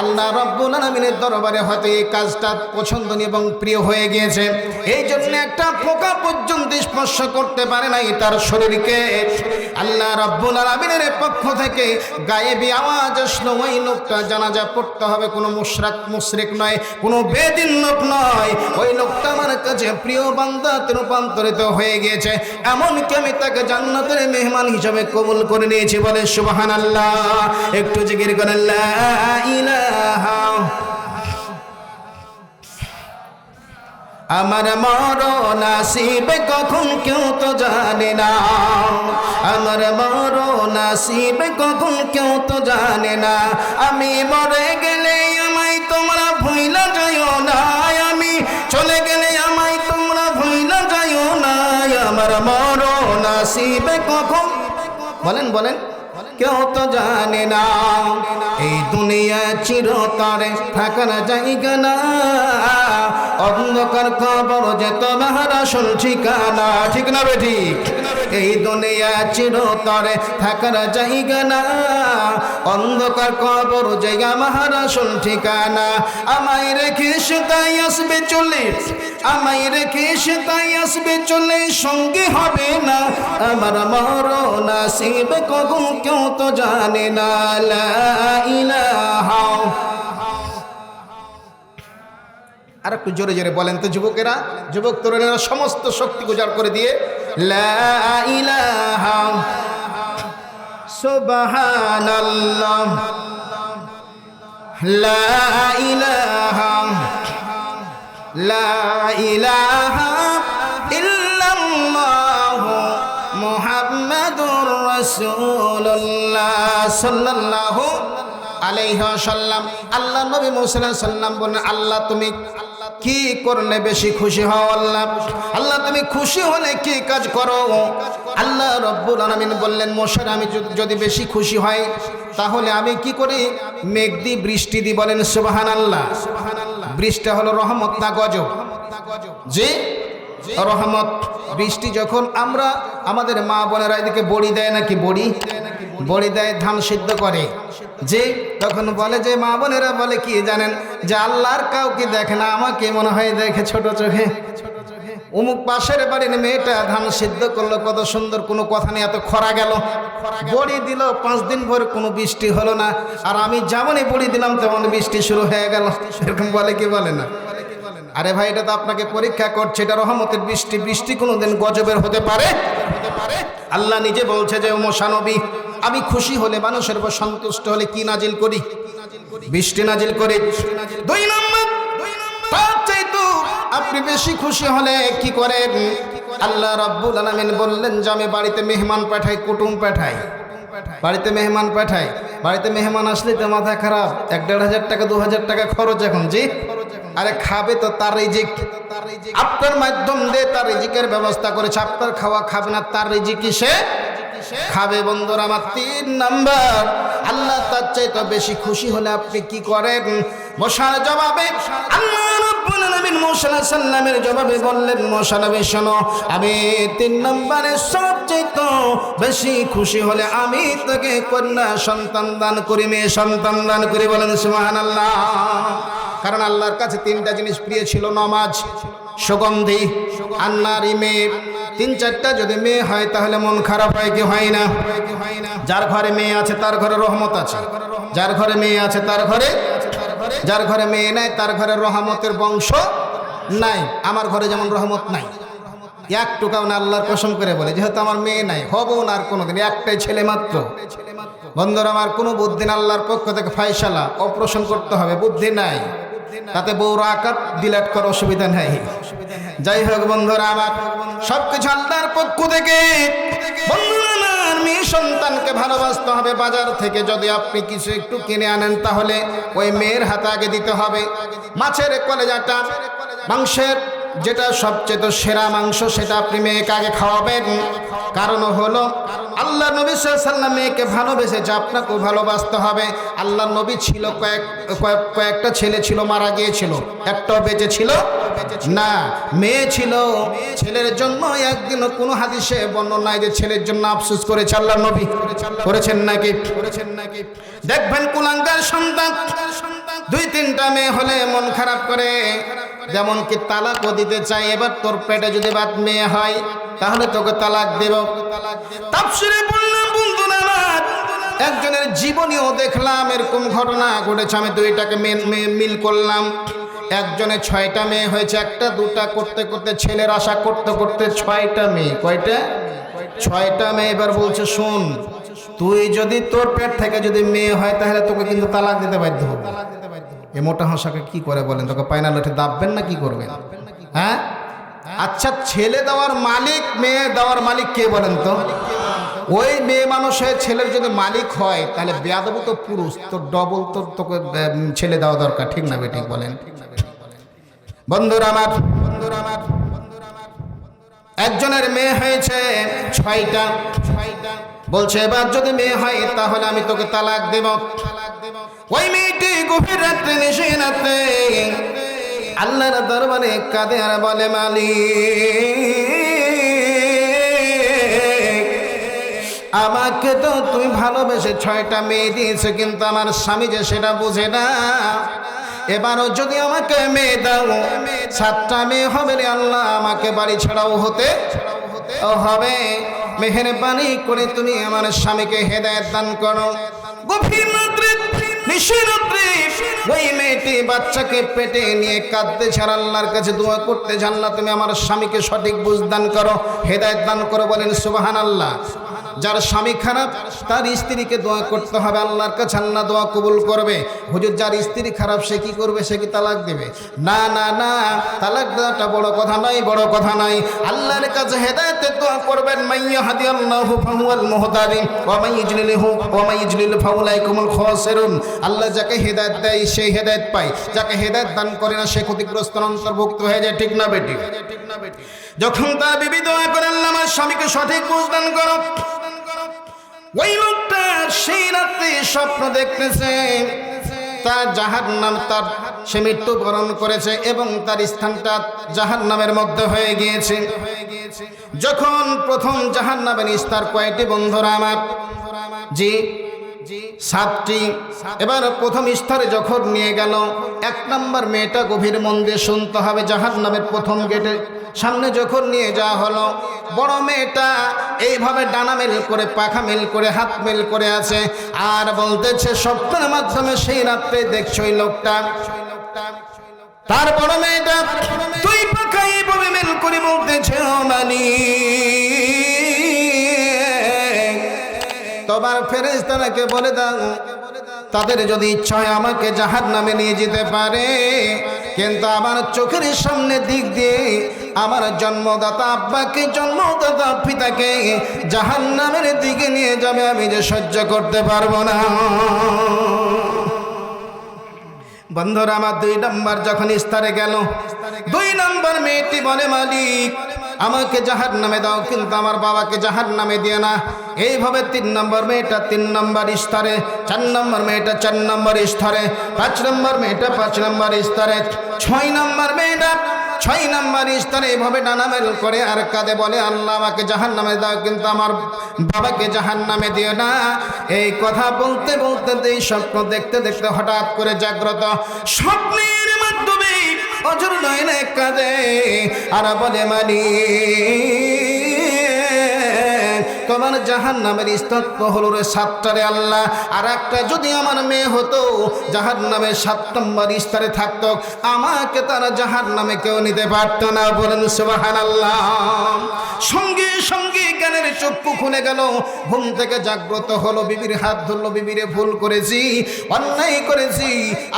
আল্লাহ রাব্বুল আলামিনের দরবারে হয়তো এই কাজটা পছন্দনীয় এবং প্রিয় হয়ে গিয়েছে, এই জন্য একটা পোকা পর্যন্ত স্পর্শ করতে পারে নাই তার শরীরকে। আল্লাহ রাব্বুল আলামিনের পক্ষ থেকে গায়েবী আওয়াজ আসলো, ওই লোকটা জানাজা পড়তে হবে, কোনো মুশরিক নয়, কোনো বেদিন লোক নয়, ওই লোকটা আমার কাছে প্রিয় বান্দাতে রূপান্তরিত হয়ে গিয়েছে, এমনকি আমি তাকে জান্নাতের মেহমান হিসেবে কবুল করে নিয়েছি, বলে সুবহানাল্লাহ। একটু জিকির করেন লা ইলাহা। আমার মরণ আসিবে কখন কেউ তো জানে না, আমার মরণ আসিবে কখন কেউ তো জানে না, আমি মরে গেলে আমায় তোমরা ভুইলা যাইও না, আমি চলে গেলে আমায় তোমরা ভুইলা যাইও না, আমার মরণ আসিবে কখন, বলেন বলেন, কেউ তো জানে না। এই দুনিয়া চিরতরে থাকার জায়গা না, অন্ধকার কবর যে তোমার আসল ঠিকানা, ঠিক না বেঠিক? এই দুনিয়া চিরতরে থাকার জায়গা না, অন্ধকার কবর জায়গা আমার আসল ঠিকানা। আমায় রেখে সে তাই আসবে চলে, আমায় রেখে সে তাই আসবে চলে, সঙ্গে হবে না আমার মরণ আসিবে কখন কেউ তো জানে না। লা ইলাহা। আর একটু জোরে জোরে বলেন তো যুবকেরা, যুবক তরুণেরা সমস্ত শক্তি গুজার করে দিয়ে লা ইলাহা সুবহানাল্লাহ, লা ইলাহা, লা ইলাহা ইল্লাল্লাহ মুহাম্মাদুর রাসূলুল্লাহ সাল্লাল্লাহু আলাইহি ওয়াসাল্লাম। আল্লাহ নবী মুহাম্মদ সাল্লাল্লাহু আলাইহি ওয়াসাল্লাম বলেন, আল্লাহ তুমি কি করলে বেশি খুশি হও? আল্লাহ তুমি খুশি হলে কি কাজ করো? আল্লাহ রাব্বুল আলামিন বললেন, মোশার আমি যদি বেশি খুশি হয় তাহলে আমি কি করি? মেঘ দিয়ে বৃষ্টি দিই, বলেন সুবহানাল্লাহ। বৃষ্টি হলো রহমত না গজব? জি রহমত। বৃষ্টি যখন আমরা, আমাদের মা বোনেরা এদিকে বড়ি দেয় নাকি, বড়ি দেয়, ধান সিদ্ধ করে, যে তখন বলে যে মা বোনেরা বলে কি জানেন, যে আল্লাহর কাউকে দেখে না, আমাকে মনে হয় দেখে ছোট চোখে। অমুক পাশের বাড়ির মেয়েটা ধান সিদ্ধ করলো, কত সুন্দর, কোনো কথা নেই, এত খরা গেল, বড়ি দিল, 5 দিন ভরে কোনো বৃষ্টি হলো না, আর আমি যেমনই বড়ি দিলাম তেমন বৃষ্টি শুরু হয়ে গেল, এরকম বলে কি বলে না? আরে ভাই, এটা তো আপনাকে পরীক্ষা করছে, এটা রহমতের বৃষ্টি। বৃষ্টি কোনোদিন গজবের হতে পারে? আল্লাহ নিজে বলছে যে মুসা নবী, আমি খুশি হলে, মানুষের উপর সন্তুষ্ট হলে কি নাজিল করি? বৃষ্টি নাজিল করি। 2 নম্বর, তার চাইতো আপনি বেশি খুশি হলে কি করেন? আল্লাহ রাব্বুল আলামিন বললেন যে আমি বাড়িতে মেহমান পাঠাই, কুটুম পাঠাই, বাড়িতে মেহমান পাঠাই। বাড়িতে মেহমান আসলে তো মাথা খারাপ, 1-1.5 টাকা 2,000 টাকা খরচ এখন। জি, আরে খাবে তো তার রিজিক, আপনার মাধ্যম দিয়ে তার রিজিকের ব্যবস্থা করেছে, আপনার খাওয়া খাবে না, তার রিজিক সে খাবে। বন্ধুরা আমার 3 নাম্বার, আল্লাহ তার চাইতে বেশি খুশি হলে আপনি কি করেন? মুসার জবাবে আল্লাহ রাব্বুল আলামিন মুসা আলাইহিস সালামের জবাবে বললেন, মুসা নবী শোনো, আমি 3 নম্বরে সবচাইতে বেশি খুশি হলে আমি তোকে কন্যা সন্তান দান করি, মেয়ে সন্তান দান করি, বলেন সুবহানাল্লাহ। কারণ আল্লাহর কাছে 3টা জিনিস প্রিয় ছিল, নামাজ, সুগন্ধি আর নারী, মেয়ে। 3-4টা যদি মেয়ে হয় তাহলে মন খারাপ হয় কি হয় না? যার ঘরে মেয়ে আছে তার ঘরে রহমত আছে, যার ঘরে মেয়ে আছে তার ঘরে, যার ঘরে মেয়ে নাই তার ঘরে রহমতের বংশ নাই। আমার ঘরে যেমন রহমত নাই, এক টুকাও না, আল্লাহর কসম করে বলে, যেহেতু আমার মেয়ে নাই, হবও না আর কোনোদিন, একটাই ছেলে মাত্র। বন্ধুরা আমার, কোনো বুদ্ধি না, আল্লাহর পক্ষ থেকে ফায়সালা, অপারেশন করতে হবে, বুদ্ধি নাই, তাতে বউর আকার ডিলেট করার অসুবিধা নাই। যাই হোক বন্ধুরা আমার, সবকিছু আল্লাহর পক্ষ থেকে। বন্ধুরা আমার, মেয়ে সন্তানকে ভালোবাসতে হবে। বাজার থেকে যদি আপনি কিছু একটু কিনে আনেন, তাহলে ওই মেয়ের হাতে আগে দিতে হবে। মাছের কলেজাটা, মাংসের যেটা সবচেয়ে সেরা মাংস, সেটা আপনি মেয়েকে আগে খাওয়াবেন। কারণ হলো আল্লাহ নবী সাল্লাল্লাহু আলাইহি ওয়াসাল্লাম মেয়েকে ভালোবেসেছে, আপনাকেও ভালোবাসতে হবে। আল্লাহ নবী ছিল কয়েকটা ছেলে ছিল, মারা গিয়েছিল, একটাও বেঁচে ছিল না, মেয়ে ছিল। ছেলের জন্য একদিনও কোনো হাদিসে বর্ণনা নাই যে ছেলের জন্য আফসোস করেছে আল্লাহ নবী। করেছেন নাকি? দেখবেন কুলাঙ্গার সন্তান, 2-3টা মেয়ে হলে মন খারাপ করে, যেমন কি তালাকও দিতে চাই। এবার তোর পেটে যদি বাদ মেয়ে হয়, তাহলে তোকে তালাক দেব। তাফসীরে বললাম বন্ধুরা আমার, একজনের জীবনীও দেখলাম, এরকম ঘটনা ঘটেছে। আমি 2টাকে মিল করলাম। একজনের 6টা মেয়ে হয়েছে, 1টা 2টা করতে করতে, ছেলের আশা করতে করতে 6টা মেয়ে। কয়টা? 6টা মেয়ে। এবার বলছে, শোন, তুই যদি তোর পেট থেকে যদি মেয়ে হয়, তাহলে তোকে কিন্তু তালাক দিতে বাধ্য হবে। এ মোটা হাসাকে কি করে বলেন? তোকে পায়না লঠে দাববেন না, কি করবেন? হ্যাঁ, আচ্ছা, ছেলে দেওয়ার মালিক, মেয়ে দেওয়ার মালিক কে বলেন তো? ওই মেয়ে মানুষের ছেলের যদি মালিক হয়, তাহলে বেয়াদব তো পুরুষ, তো ডবল তোকে ছেলে দেওয়া দরকার। ঠিক না বেঠিক বলেন? বন্ধুরা আমার, একজনের মেয়ে হয়েছে 6টা। বলছে, এবার যদি মেয়ে হয়, তাহলে আমি তোকে তালাক দেব। ওই মেয়েটি গভীর রাত্রে, নিশি রাত্রে আল্লাহর দরবারে কাঁদে আর বলে, মালিক, আমাকে তো তুমি ভালোবেসে 6টা মেয়ে দিয়েছো, কিন্তু আমার স্বামী যে সেটা বুঝে না। এবারও যদি আমাকে মেয়ে দাও, 7টা মেয়ে হবে রে আল্লাহ, আমাকে বাড়ি ছাড়াও হতে হবে। মেহেরবানি করে তুমি আমার স্বামীকে হেদায়েত দান করো। গভীর রাত্রে, নিশিরাত্রে ওই মেয়েটি বাচ্চাকে পেটে নিয়ে কাঁদতে ছাড়া আল্লাহর কাছে দোয়া করতে, আল্লাহ তুমি আমার স্বামীকে সঠিক বুঝ দান করো, হেদায়েত দান করো। বলেন সুবহানাল্লাহ। যার স্বামী খারাপ, তার স্ত্রীকে দোয়া করতে হবে, আল্লাহর কাছে আল্লাহ দোয়া কবুল করবে। হুজুর, যার স্ত্রী খারাপ সে কি করবে? সে কি তালাক দেবে? না না না, তালাক দেওয়াটা বড় কথা নয়, বড় কথা নয়। আল্লাহর কাছে হেদায়েতের দোয়া করবেন। মাইয়াহদিয়াল্লাহু ফাহুয়াল মুহতাদি ওয়া মাইয়ুজলিলহু ওয়া মাইয়ুজলিল ফাউলাইকুমুল খাসিরুন। আল্লাহ যাকে হেদায়েত দেয় সে হেদায়েত পায়, যাকে হেদায়েত দান করে না সে ক্ষতিগ্রস্ত অন্তর্ভুক্ত হয়ে যায়। ঠিক না বেটি? যখন তার বিবি দোয়া করেন, আল্লাহ আমার স্বামীকে সঠিক বুঝ দান করো, ওই লোকটা সেই রাতে স্বপ্ন দেখতেছে তার জাহান্নাম, তার সে মৃত্যুবরণ করেছে এবং তার স্থানটা জাহান্নামের মধ্যে হয়ে গিয়েছে। যখন প্রথম জাহান্নামের স্তর কয়টি বন্ধুরা আমার? জি 7টি। এবার প্রথম স্তরে যখন নিয়ে গেল, 1 নম্বর মেয়েটা গভীর মন দিয়ে শুনতে হবে। জাহান্নামের প্রথম গেটের সামনে যখন নিয়ে যাওয়া হলো, বড় মেয়েটা এইভাবে ডানা মেল করে, পাখা মেল করে, হাত মেল করে আছে আর বলতেছে স্বপ্নের মাধ্যমে সেই রাত্রে দেখছো ওই লোকটা। তার বড় মেয়েটা তুই পাখা এইভাবে মেল করে বলতেছে, ও মালিক, তোমার ফেরেশতাকে বলে দাও, তাদের যদি ইচ্ছা হয় আমাকে জাহান্নামে নিয়ে যেতে পারে, কিন্তু আমার চোখের সামনে দিক দিয়ে আমার জন্মদাতা আব্বাকে, জন্মদাতা পিতাকে জাহান্নামের দিকে নিয়ে যাবে, আমি যে সহ্য করতে পারবো না। বন্ধুরা আমার, 2 নম্বর যখন স্তরে গেল, 2 নম্বর মেয়েটি বলে, মালিক আমাকে জাহান্নামে দাও, কিন্তু আমার বাবাকে জাহান্নামে দিয়ে না। এইভাবে 3 নম্বর মেয়েটা 3 নম্বর স্তরে, 4 নম্বর মেয়েটা 4 নম্বর স্তরে, 5 নম্বর মেয়েটা 5 নম্বর স্তরে, 6 নম্বর মেয়েটা 6 নম্বর স্তরে এইভাবে ডানামেল করে আর কাঁদে, বলে আল্লাহ আমাকে জাহান্নামে দাও, কিন্তু আমার বাবাকে জাহান্নামে দিও না। এই কথা বলতে বলতে, এই স্বপ্ন দেখতে দেখতে হঠাৎ করে জাগ্রত, স্বপ্নের মাধ্যমে অজর নয়নে কাঁদে আর বলে, মালিক এবার জাহান্নামের স্তর তো হলো রে 7টা রে আল্লাহ, আর একটা যদি আমার মেয়ে হতো জাহান্নামের 7 নম্বর স্তরে থাকতো, আমাকে তারা জাহান্নামে কেউ নিতে পারতো না। বলেন সুবহানাল্লাহ। সঙ্গে সঙ্গে জ্ঞানের চক্ষু খুলে গেল, ঘুম থেকে জাগ্রত হলো, বিবির হাত ধরলো, বিবিরে ভুল করেছি, অন্যায় করেছি,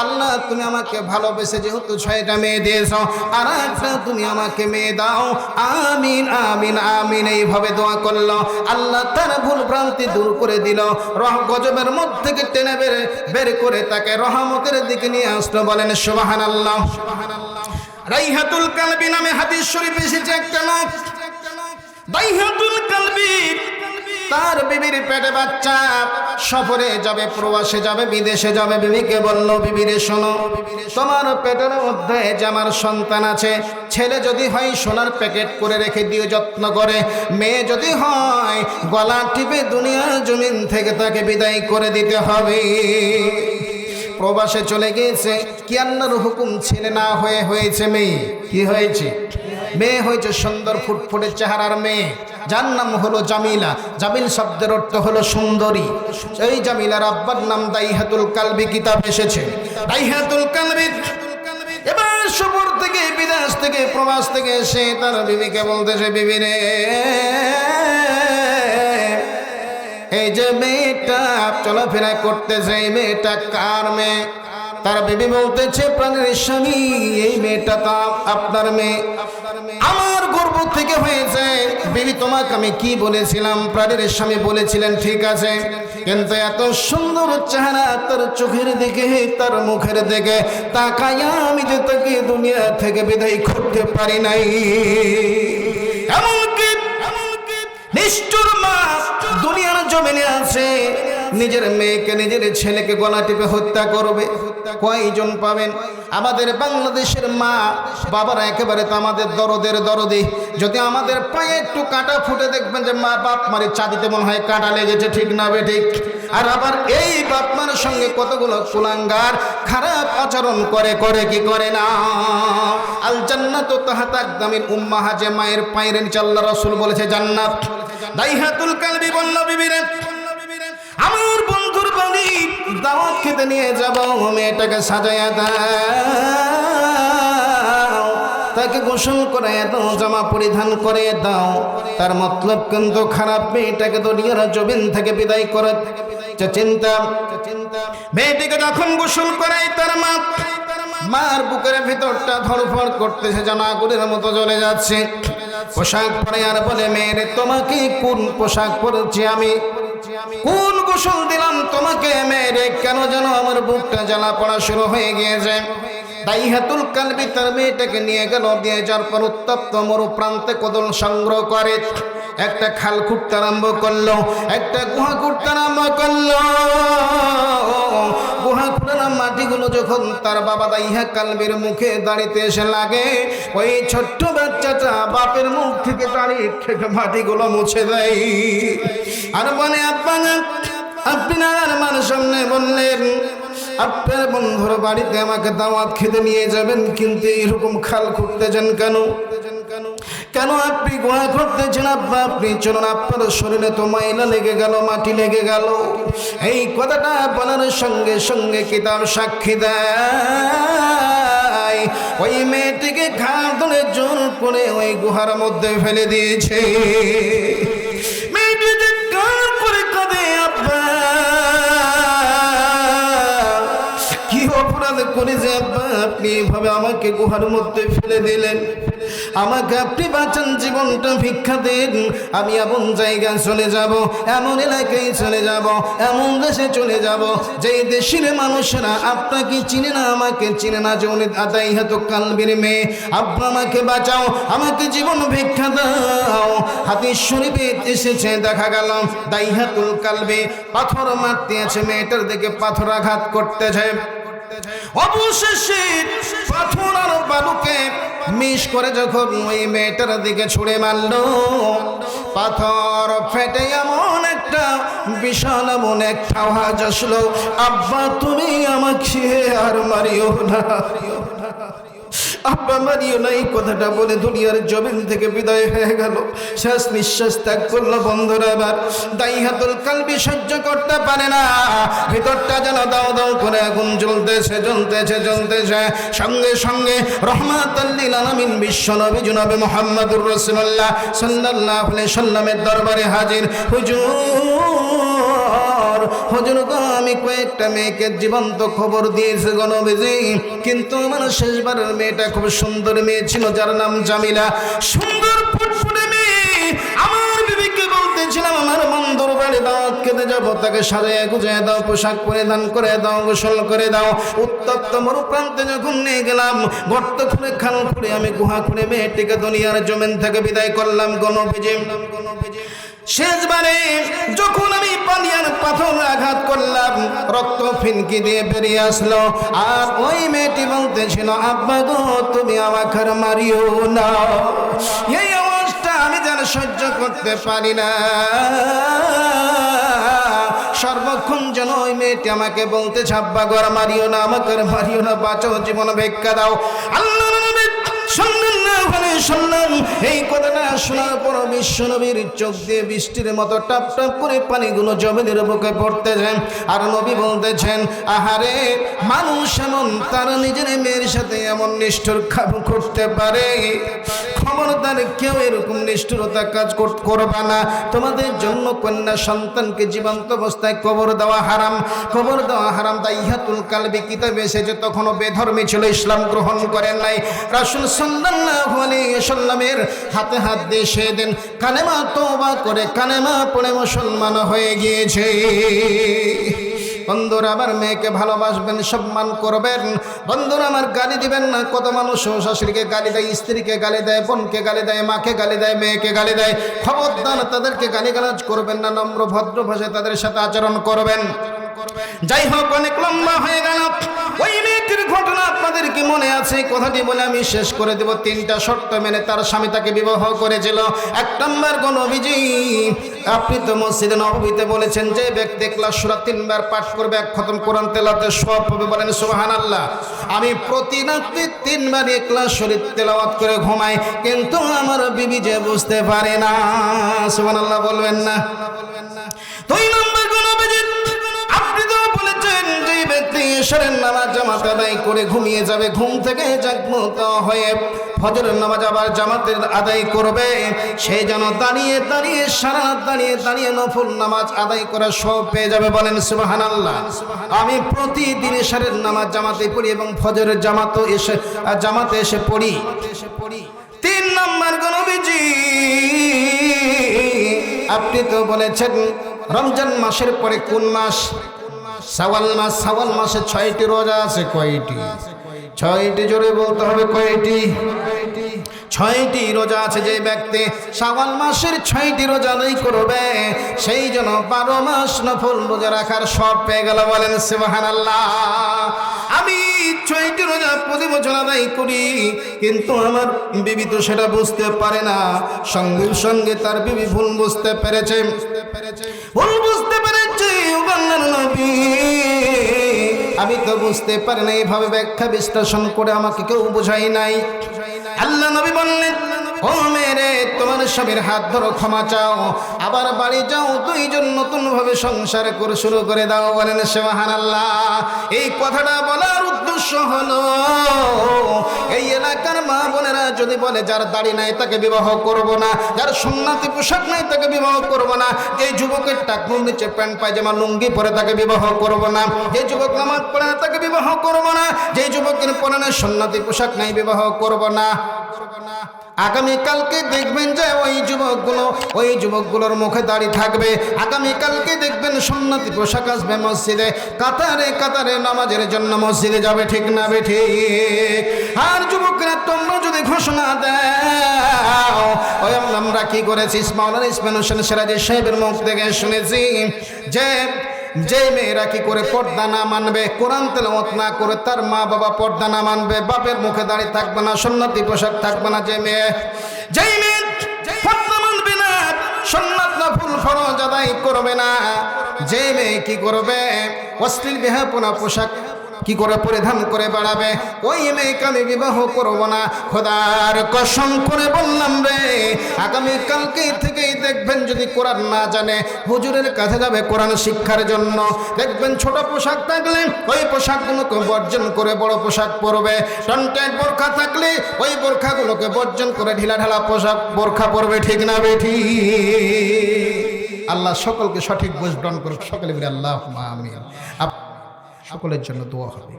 আল্লাহ তুমি আমাকে ভালোবেসে যেহেতু 6টা মেয়ে দিয়েছ, আর একটা তুমি আমাকে মেয়ে দাও, আমিন আমিন আমিন এইভাবে দোয়া করলো। আল্লাহ তার ভুল ভ্রান্তি দূর করে দিল, গজবের মধ্যে থেকে টেনে বের করে তাকে রহমতের দিকে নিয়ে আসলো। বলেন সুবহানাল্লাহ। রাইহাতুল কালবি নামে হাদিস শরীফ এসেছে, একটা লোক রাইহাতুল কালবি, তার বিবির পেটে বাচ্চা, সফরে যাবে, প্রবাসে যাবে, বিদেশে যাবে, বিবিকে বলল, বিবিরে শোনো, তোমার পেটের মধ্যে যে আমার সন্তান আছে, ছেলে যদি হয় সোনার প্যাকেট করে রেখে দিও যত্ন করে, মেয়ে যদি হয় গলা টিপে দুনিয়ার জমিন থেকে তাকে বিদায় করে দিতে হবে। প্রবাসে চলে গিয়েছে, কি আল্লাহর হুকুম, ছেলে না হয়ে হয়েছে মেয়ে। কি হয়েছে? মেয়ে হয়েছে, সুন্দর ফুটফুটে চেহারার মেয়ে, যার নাম হলো জামিলা। জামিল শব্দের অর্থ হলো সুন্দরী। এই জামিলার আব্বার নাম দাইহাতুল কালবি, কিতাব এসেছে দাইহাতুল কালবি। এবার সফর থেকে, বিদেশ থেকে, প্রবাস থেকে এসে তার বিবিকে বলতেছে, বিবি রে, এই যে মেয়েটা চলাফেরা করতেছে, এই মেয়েটা কার মেয়ে? তার বিবি বলতেছে, প্রাণের স্বামী, এই মেয়েটা তো আপনার মেয়ে, আমার গর্ভ থেকে হয়েছে। বিবি, তোমাকে আমি কি বলেছিলাম? প্রাণের স্বামী বলেছিলেন, ঠিক আছে, কিন্তু এত সুন্দর চেহারা, তার চোখের দিকে, তার মুখের দিকে তাকায়া আমি যে তাকে দুনিয়া থেকে বিদায় করতে পারি নাই। এমনকি নিষ্ঠুর মা দুনিয়ার জমিনে আছে, নিজের মেয়েকে, নিজের ছেলেকে গলা টিপে হত্যা করবে। কয়জন পাবেন? আমাদের বাংলাদেশের মা বাবারা একেবারে তো আমাদের দরদি। যদি আমাদের পায়ে একটু কাঁটা ফুটে, দেখবেন যে মা বাপ মারি চাঁদিতে মনে হয় কাঁটা লেগেছে, ঠিক না বেঠিক? আর আবার এই বাপ মার সঙ্গে কতগুলো কুলাঙ্গার খারাপ আচরণ করে কি করে না। আল জান্নাতু তাহতা আকদামিল উম্মাহা, যে মায়ের পায়ের নিচে আল্লাহ রাসূল বলেছে জান্নাত। দাইহাতুল কালবি বলল, বিবিরে, আমার বন্ধুর বাড়ি দাওয়াত খেতে নিয়ে যাব, মেয়েটাকে সাজাইয়া দাও, তাকে গোসল করাইয়া দাও, জামা পরিধান করিয়ে দাও। তার মতলব কিন্তু খারাপ, মেয়েটাকে দুনিয়ার জমিন থেকে বিদায় করে চিন্তা। মেয়েটিকে যখন গোসল করাই, তার মার বুকের ভিতরটা ধড়ফড় করতেছে, জানাগুলির মতো জ্বলে যাচ্ছে। পোশাক পরে আর বলে, মেয়েরে, তোমাকে কোন পোশাক পরেছি আমি? কোন গোসল দিলাম তোমাকে? মেয়েরে, কেন যেন আমার বুকটা জ্বালা পড়া শুরু হয়ে গিয়েছে। দাইহাতুল কালবি তার মেয়েটাকে নিয়ে গেল, দিয়ে যাওয়ার পর উত্তপ্ত মরু প্রান্তে কদল সংগ্রহ করে একটা খাল খুঁড়তে আরম্ভ করলো, একটা গুহা খুঁড়তে আরম্ভ করলো। গুহা খুঁড়ার মাটিগুলো যখন তার বাবা দাইহা কালবির মুখে দাঁড়িতে এসে লাগে, ওই ছোট্ট বাচ্চাটা বাপের মুখ থেকে দাঁড়িয়ে মাটিগুলো মুছে দেয়। আর বলে, আপনি আর আমার সামনে বললেন আপনার বন্ধুর বাড়িতে আমাকে দাওয়াত খেতে নিয়ে যাবেন, কিন্তু এরকম খাল খুঁড়তেছেন কেন? কেন আপনি গুহা করতেছেন? আব্বা, আপনি চলুন, আপনার শরীরে তো ময়লা লেগে গেল, মাটি লেগে গেল। এই কথাটা বলার সঙ্গে সঙ্গে কিতাব সাক্ষী দেয়, ওই মেয়েটিকে ঘাড় ধরে জোর করে ওই গুহার মধ্যে ফেলে দিয়েছে। মেয়েটি চিৎকার করে কাঁদে, আব্বা কি অপরাধ করেছে আব্বা, আপনি এভাবে আমাকে গুহার মধ্যে ফেলে দিলেন? আমাকে আপনি বাঁচান, জীবনটা ভিক্ষা দেন, আমি এমন জায়গায় চলে যাব, এমন এলাকায় চলে যাব, এমন দেশে চলে যাব যেই দেশের মানুষরা আপনাকে চিনে না, আমাকে চিনে না। যে উনি দাইহাতুল কালবির মেয়ে, আব্বা আমাকে বাঁচাও, আমাকে জীবন ভিক্ষা দাও। হাদিস শরীফে এসেছে, দেখা গেল দাইহাতুল কালবি পাথর মারতে আছে, মেয়েটার দিকে পাথর আঘাত করতেছে। অবশেষে পাথর আর বালুকে মিশ করে যখন ওই মেয়েটার দিকে ছুঁড়ে মারল, পাথর ফেটে এমন একটা বিশাল, এমন একটা আওয়াজ আসলো, আব্বা তুমি আমাকে আর মারিও না। আব্বা মারিও না, এই কথাটা বলে দুনিয়ার জমিন থেকে বিদায় হয়ে গেল। শেষ নিঃশ্বাস ত্যাগ করলো। বন্ধুরা এবার দাইহাতুল কালবি সহ্য করতে পারে না, ভিতরটা যেন দাও দাও করে আগুন জ্বলতেছে জ্বলতেছে জ্বলতেছে। সঙ্গে সঙ্গে রহমাতুল লিল আলামিন বিশ্ব নবী জনাবে মুহাম্মদুর রাসূলুল্লাহ সাল্লাল্লাহু আলাইহি সাল্লামের দরবারে হাজির। হুজুর হুজুর গো, আমি কয়েকটা মেয়েকে জীবন্ত খবর দিয়েছি গো নবীজি, কিন্তু আমার শেষবারের মেয়েটা খুব সুন্দর মেয়ে ছিল, যার নাম জামিলা। সুন্দর ফুটফুটে মেয়ে। আমার বিবিকে বলতেছিলাম আমার বন্ধুর বাড়ি দাওয়াত খেতে যাবো, তাকে সাজিয়ে গুজিয়ে দাও, পোশাক পরিধান করে দাও, গোসল করে দাও। উত্তপ্ত মরুপ্রান্তে যখন নিয়ে গেলাম, গর্ত খুঁড়ে খাল খুঁড়ে আমি গুহা খুঁড়ে মেয়েটিকে দুনিয়ার জমিন থেকে বিদায় করলাম গো নবীজি। শেষবারে যখন আমি পানিয়ার পাথর আঘাত করলাম, রক্ত ফিনকি দিয়ে বেরিয়ে আসলো। আর ওই মেয়েটি বলতেছিল, আব্বা গো তুমি আমাকে আর মারিও না। এই অবস্থা আমি যেন সহ্য করতে পারি না। সর্বক্ষণ যেন ওই মেয়েটি আমাকে বলতেছে, আব্বা গো আর মারিও না, আমাকে আর মারিও না, বাঁচো, জীবন ভিক্ষা দাও। আল্লাহ সাল্লাল্লাহু আলাইহি সাল্লাম এই কথাটা শোনার পর বিশ্ব নবীর চোখ দিয়ে বৃষ্টির মতো টাপ টাপ করে পানিগুলো জমিনের বুকে পড়তেছেন। আর নবী বলতেছেন, আহারে মানুষ এমন তার নিজের মেয়ের সাথে এমন নিষ্ঠুর কাজ করতে পারে? খবরদার কেউ এরকম নিষ্ঠুরতা কাজ করবে না। তোমাদের জন্য কন্যা সন্তানকে জীবন্ত অবস্থায় কবর দেওয়া হারাম, কবর দেওয়া হারাম। দাইহাতুল কালবি কিতাবে এসেছে, তখনও বেধর্মী ছিল, ইসলাম গ্রহণ করেন নাই। রাসূল সাল্লাল্লাহু আলাইহি ওয়াসাল্লামের হাতে হাত দিয়ে সেদিন কালেমা তওবা করে কালেমা পড়ে মুসলমান হয়ে গিয়েছে। বন্ধুরা আমার মেয়েকে ভালোবাসবেন, সম্মান করবেন। বন্ধুরা আমার গালি দিবেন না। কত মানুষ শাশুড়িকে গালি দেয়, স্ত্রীকে গালি দেয়, বোনকে গালি দেয়, মাকে গালি দেয়, মেয়েকে গালি দেয়। খবরদার তাদেরকে গালিগালাজ করবেন না, নম্র ভদ্র ভাষায় তাদের সাথে আচরণ করবেন। যাই হোক, অনেক লম্বা হয়ে গেল। ওই মেয়েটির ঘটনা আপনাদের কি মনে আছে? কথাটি বলে আমি শেষ করে দেব। 3টা শর্ত মেনে তার স্বামী তাকে বিবাহ করেছিল। 1 নম্বর, গো নবীজি আপনি তো মসজিদে নববীতে বলেছেন যে ব্যক্তি ইখলাস সূরা 3 বার পাঠ করবে, 1 খতম কোরআন তেলাওয়াতের সওয়াব পাবে। বলেন সুবহানাল্লাহ। আমি প্রতি রাতে 3 বার ইখলাস শরীফ তেলাওয়াত করে ঘুমাই, কিন্তু আমার বিবি যে বুঝতে পারে না। সুবহানাল্লাহ বলবেন না? 2 নম্বর, গো নবীজি আপনি তো বলেছেন যে ব্যক্তি এশারের নামাজ জামাত আদায় করে ঘুমিয়ে যাবে, ঘুম থেকে জাগ্রত হয়ে ফজরের নামাজ আবার জামাতের আদায় করবে, সে যেন দাঁড়িয়ে দাঁড়িয়ে সারা দাঁড়িয়ে দাঁড়িয়ে নফল নামাজ আদায় করার সব পেয়ে যাবে। বলেন সুবহানাল্লাহ। আমি প্রতিদিন এশারের নামাজ জামাতে পড়ি এবং ফজরের জামাতে এসে পড়ি। 3 নম্বর, গো নবীজি আপনি তো বলেছেন রমজান মাসের পরে কোন মাস? শাওয়াল মাস। শাওয়াল মাসে 6টি রোজা আছে। কয়টি? 6টি। জোরে বলতে হবে, কয়টি? 6টি রোজা আছে। যে ব্যক্তি শাওয়াল মাসের 6টি রোজা আদায় করবে, সেই জন্য 12 মাস নফল রোজা রাখার সব পেয়ে গেল। বলেন সুবহানাল্লাহ। আমি 6টি রোজা প্রতি বছর আদায় করি, কিন্তু আমার বিবি তো সেটা বুঝতে পারে না। সঙ্গে সঙ্গে তার বিবি ভুল বুঝতে পেরেছে, ভুল বুঝতে পেরেছে। নবী আমি তো বুঝতে পারি না, এইভাবে ব্যাখ্যা বিশ্লেষণ করে আমাকে কেউ বোঝাই নাই। আল্লাহ নবী বললেন, ও মেরে তোমার স্বামীর হাত ধরো, ক্ষমা চাও, আবার বাড়ি যাও, 2 জন নতুন ভাবে সংসার করে শুরু করে দাও। বলেন সুবহানাল্লাহ। এই কথাটা বলার উদ্দেশ্য হলো, এই এলাকার মা বোনেরা যদি বলে যার দাড়ি নাই তাকে বিবাহ করব না, যার সুন্নতি পোশাক নাই তাকে বিবাহ করব না, যে যুবকের টাকনুর নিচে প্যান্ট পায়জামা লুঙ্গি পরে তাকে বিবাহ করব না, যে যুবক নামাজ পড়ে না তাকে বিবাহ করব না, যে যুবকের পরনে সুন্নতি পোশাক নাই বিবাহ করব না। আগামীকালকে দেখবেন যে ওই যুবকগুলোর মুখে দাড়ি থাকবে। আগামীকালকে দেখবেন সুন্নতি পোশাক আসবে মসজিদে, কাতারে কাতারে নামাজের জন্য মসজিদে যাবে। ঠিক না বেঠিক? আর যুবকরা তোমরা যদি ঘোষণা দাও, ওই আমরা কি করেছি মাওলানা ইসমাইল হোসেন সিরাজি সাহেবের মুখ থেকে শুনেছি যে মেয়েরা কি করে পর্দা না মানবে, কোরআন তেলাওয়াত না করে তার মা বাবা পর্দা না মানবে, বাপের মুখে দাড়ি থাকবে না, সুন্নতি পোশাক থাকবে না, যেই মেয়ে পর্দা মানবে না, সুন্নাত নফল ফরজ আদায় করবে না, যে মেয়ে কি করবে অশ্লীল বেহাপনা পোশাক কি করে পরিধান করে বেড়াবে, ওই মেয়েকে আমি বিবাহ করব না। খোদার কসম করে বললাম রে, আগামীকালকে থেকেই দেখবেন যদি কোরআন না জানে হুজুরের কাছে যাবে কোরআন শিক্ষার জন্য। দেখবেন ছোট পোশাক থাকলে ওই পোশাকগুলোকে বর্জন করে বড় পোশাক পরবে, টনটাইট বোরখা থাকলে ওই বোরখাগুলোকে বর্জন করে ঢিলা ঢালা পোশাক বোরখা পরবে। ঠিক না বেঠি? আল্লাহ সকলকে সঠিক বুঝদান করুক। সকলে বলে আল্লাহুম্মা আমিন। সকলের জন্য দোয়া হবে,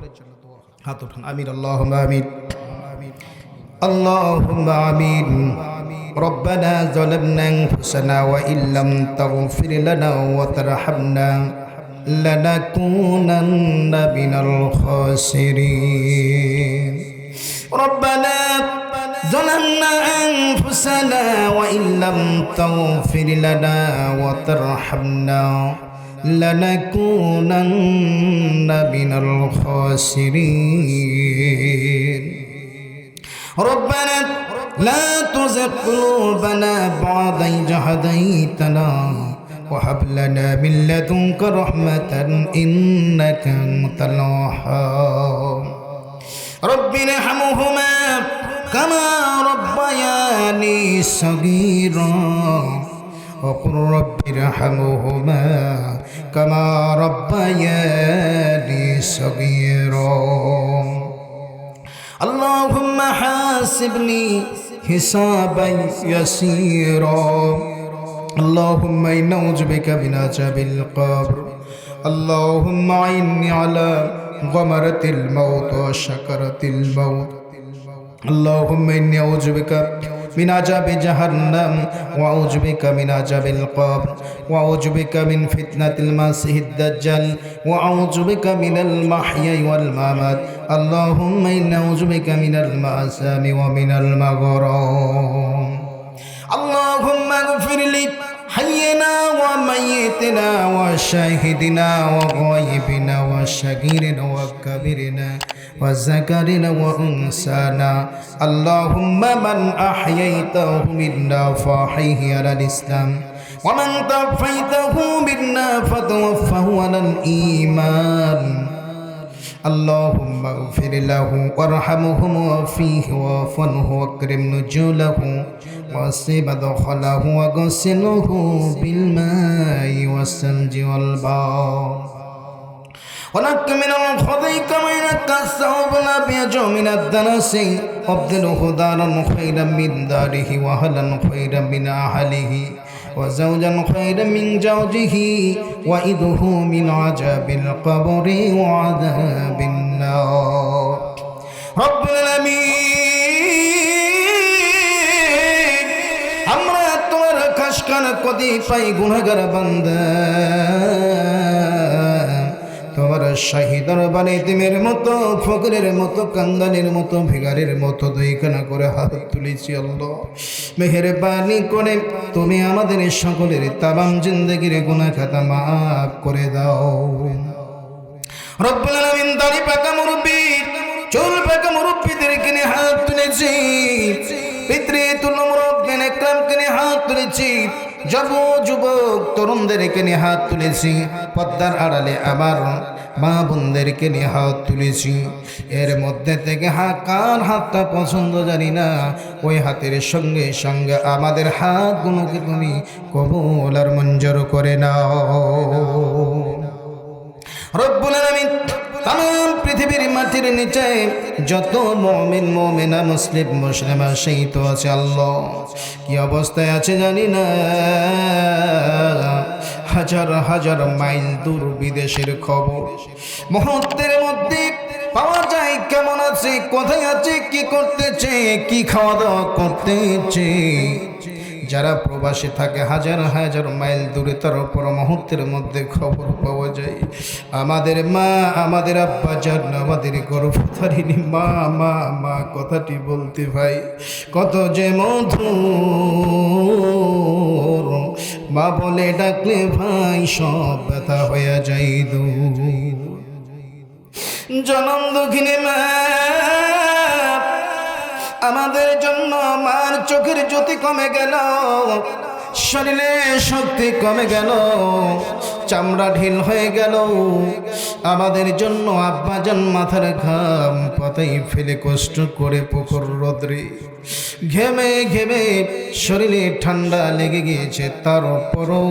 হাত উঠান। আমিন, আল্লাহুম্মা আমিন, আল্লাহুম্মা আমিন। ربنا ظلمنا أنفسنا وإن لم تغفر لنا وترحمنا لنكونن من الخاسرين. ربنا ظلمنا أنفسنا وإن لم تغفر لنا وترحمنا لنكونن من الخاسرين. ربنا لا تزغ قلوبنا بعد إذ هديتنا وهب لنا من لدنك رحمة إنك أنت الوهاب. رب ارحمهما كما ربياني صغيرا وقل رب ارحمهما كما ربياني صغيرا. اللهم حاسبني حسابا يسيرا. اللهم إنا نعوذ بك من عذاب القبر. اللهم أعني على غمرة الموت وشكرة الموت. اللهم إني أعوذ بك من عذاب جهنم وأعوذ بك من عذاب القبر وأعوذ بك من فتنة المسيح الدجال وأعوذ بك من المحيا والممات. اللهم إني أعوذ بك من المآثم ومن المغرم. اللهم اغفر لي حينا وميتنا وشاهدنا وغائبنا وشقيرنا وكبيرنا وذكرنا وأنثانا. اللهم من أحييته منا فأحيه على الإسلام ومن توفيته منا فتوفه على الإيمان. اللهم اغفر له وارحمه وفيه واعف عنه واكرم نزله واسع مدخله وغسله بالماء والثلج والبرد ونقه من الخطايا كما ينقى الثوب الابيض من الدنس وابدله دارا خيرا من داره واهلا خيرا من اهله وزوجا خيرا من زوجه وإذه من عذاب القبر وعذاب النار. رب العالمين আমরা তোমার কাশকান কদি পাই গুনাহগার বান্দা, তোমার শাহী দরবারে তিমের মতো ফকরের মতো কাঙ্গালের মতো ভিখারির মতো দুইখানা করে হাত তুলেছি। আল্লাহ মেহেরবানি করে তুমি আমাদের সকলের তামাম জিন্দেগির গুনাহ খাতা মাফ করে দাও। রব্বুল আলামিন দাড়ি পাকা মুরব্বি চুল পাকা মুরব্বিদেরকে নিয়ে হাত তুলেছি, পিতৃতুল্য মুরব্বিন একরামকে নিয়ে হাত তুলেছি, যুবক তরুণদেরকে নিয়ে হাত তুলেছি, পর্দার আড়ালে আমার মা বোনদেরকে নিয়ে হাত তুলেছি। এর মধ্যে থেকে কার হাতটা পছন্দ জানি না, ওই হাতের সঙ্গে সঙ্গে আমাদের হাতগুলোকে তুমি কবুল আর মঞ্জুর করে নাও। রব্বুল আলামিন তাম পৃথিবীর মাটির নিচে যত মুমিন মুমিনা মুসলিম মুসলিমা শহীদ আছে, আল্লাহ কি অবস্থায় আছে জানি না, হাজার হাজার মাইল দূর বিদেশের খবর মুহূর্তের মধ্যে পাওয়া যায়। কেমন আছে, কোথায় আছে, কি করতেছে, কি খাওয়া দাওয়া করতেছে। যারা প্রবাসী থাকে হাজার হাজার মাইল দূরে, তার উপর মুহূর্তের মধ্যে খবর পাওয়া যায়। আমাদের মা, আমাদের আব্বা জান, আমাদের গর্ভধারিণী মা মা মা কথাটি বলতে ভাই কত যে মধুর, মা বলে ডাকলে ভাই সব ব্যথা হয়ে যায় দূর। জনম দুঃখিনী মা, আমাদের জন্য মার চোখের জ্যোতি কমে গেল, শরীরে শক্তি কমে গেল, চামড়া ঢিল হয়ে গেল, আমাদের জন্য আব্বাজান মাথার ঘাম পাতাই ফেলে কষ্ট করে পুকুর রোদ্রে ঘেমে ঘেমে শরীরে ঠান্ডা লেগে গিয়েছে, তারপরও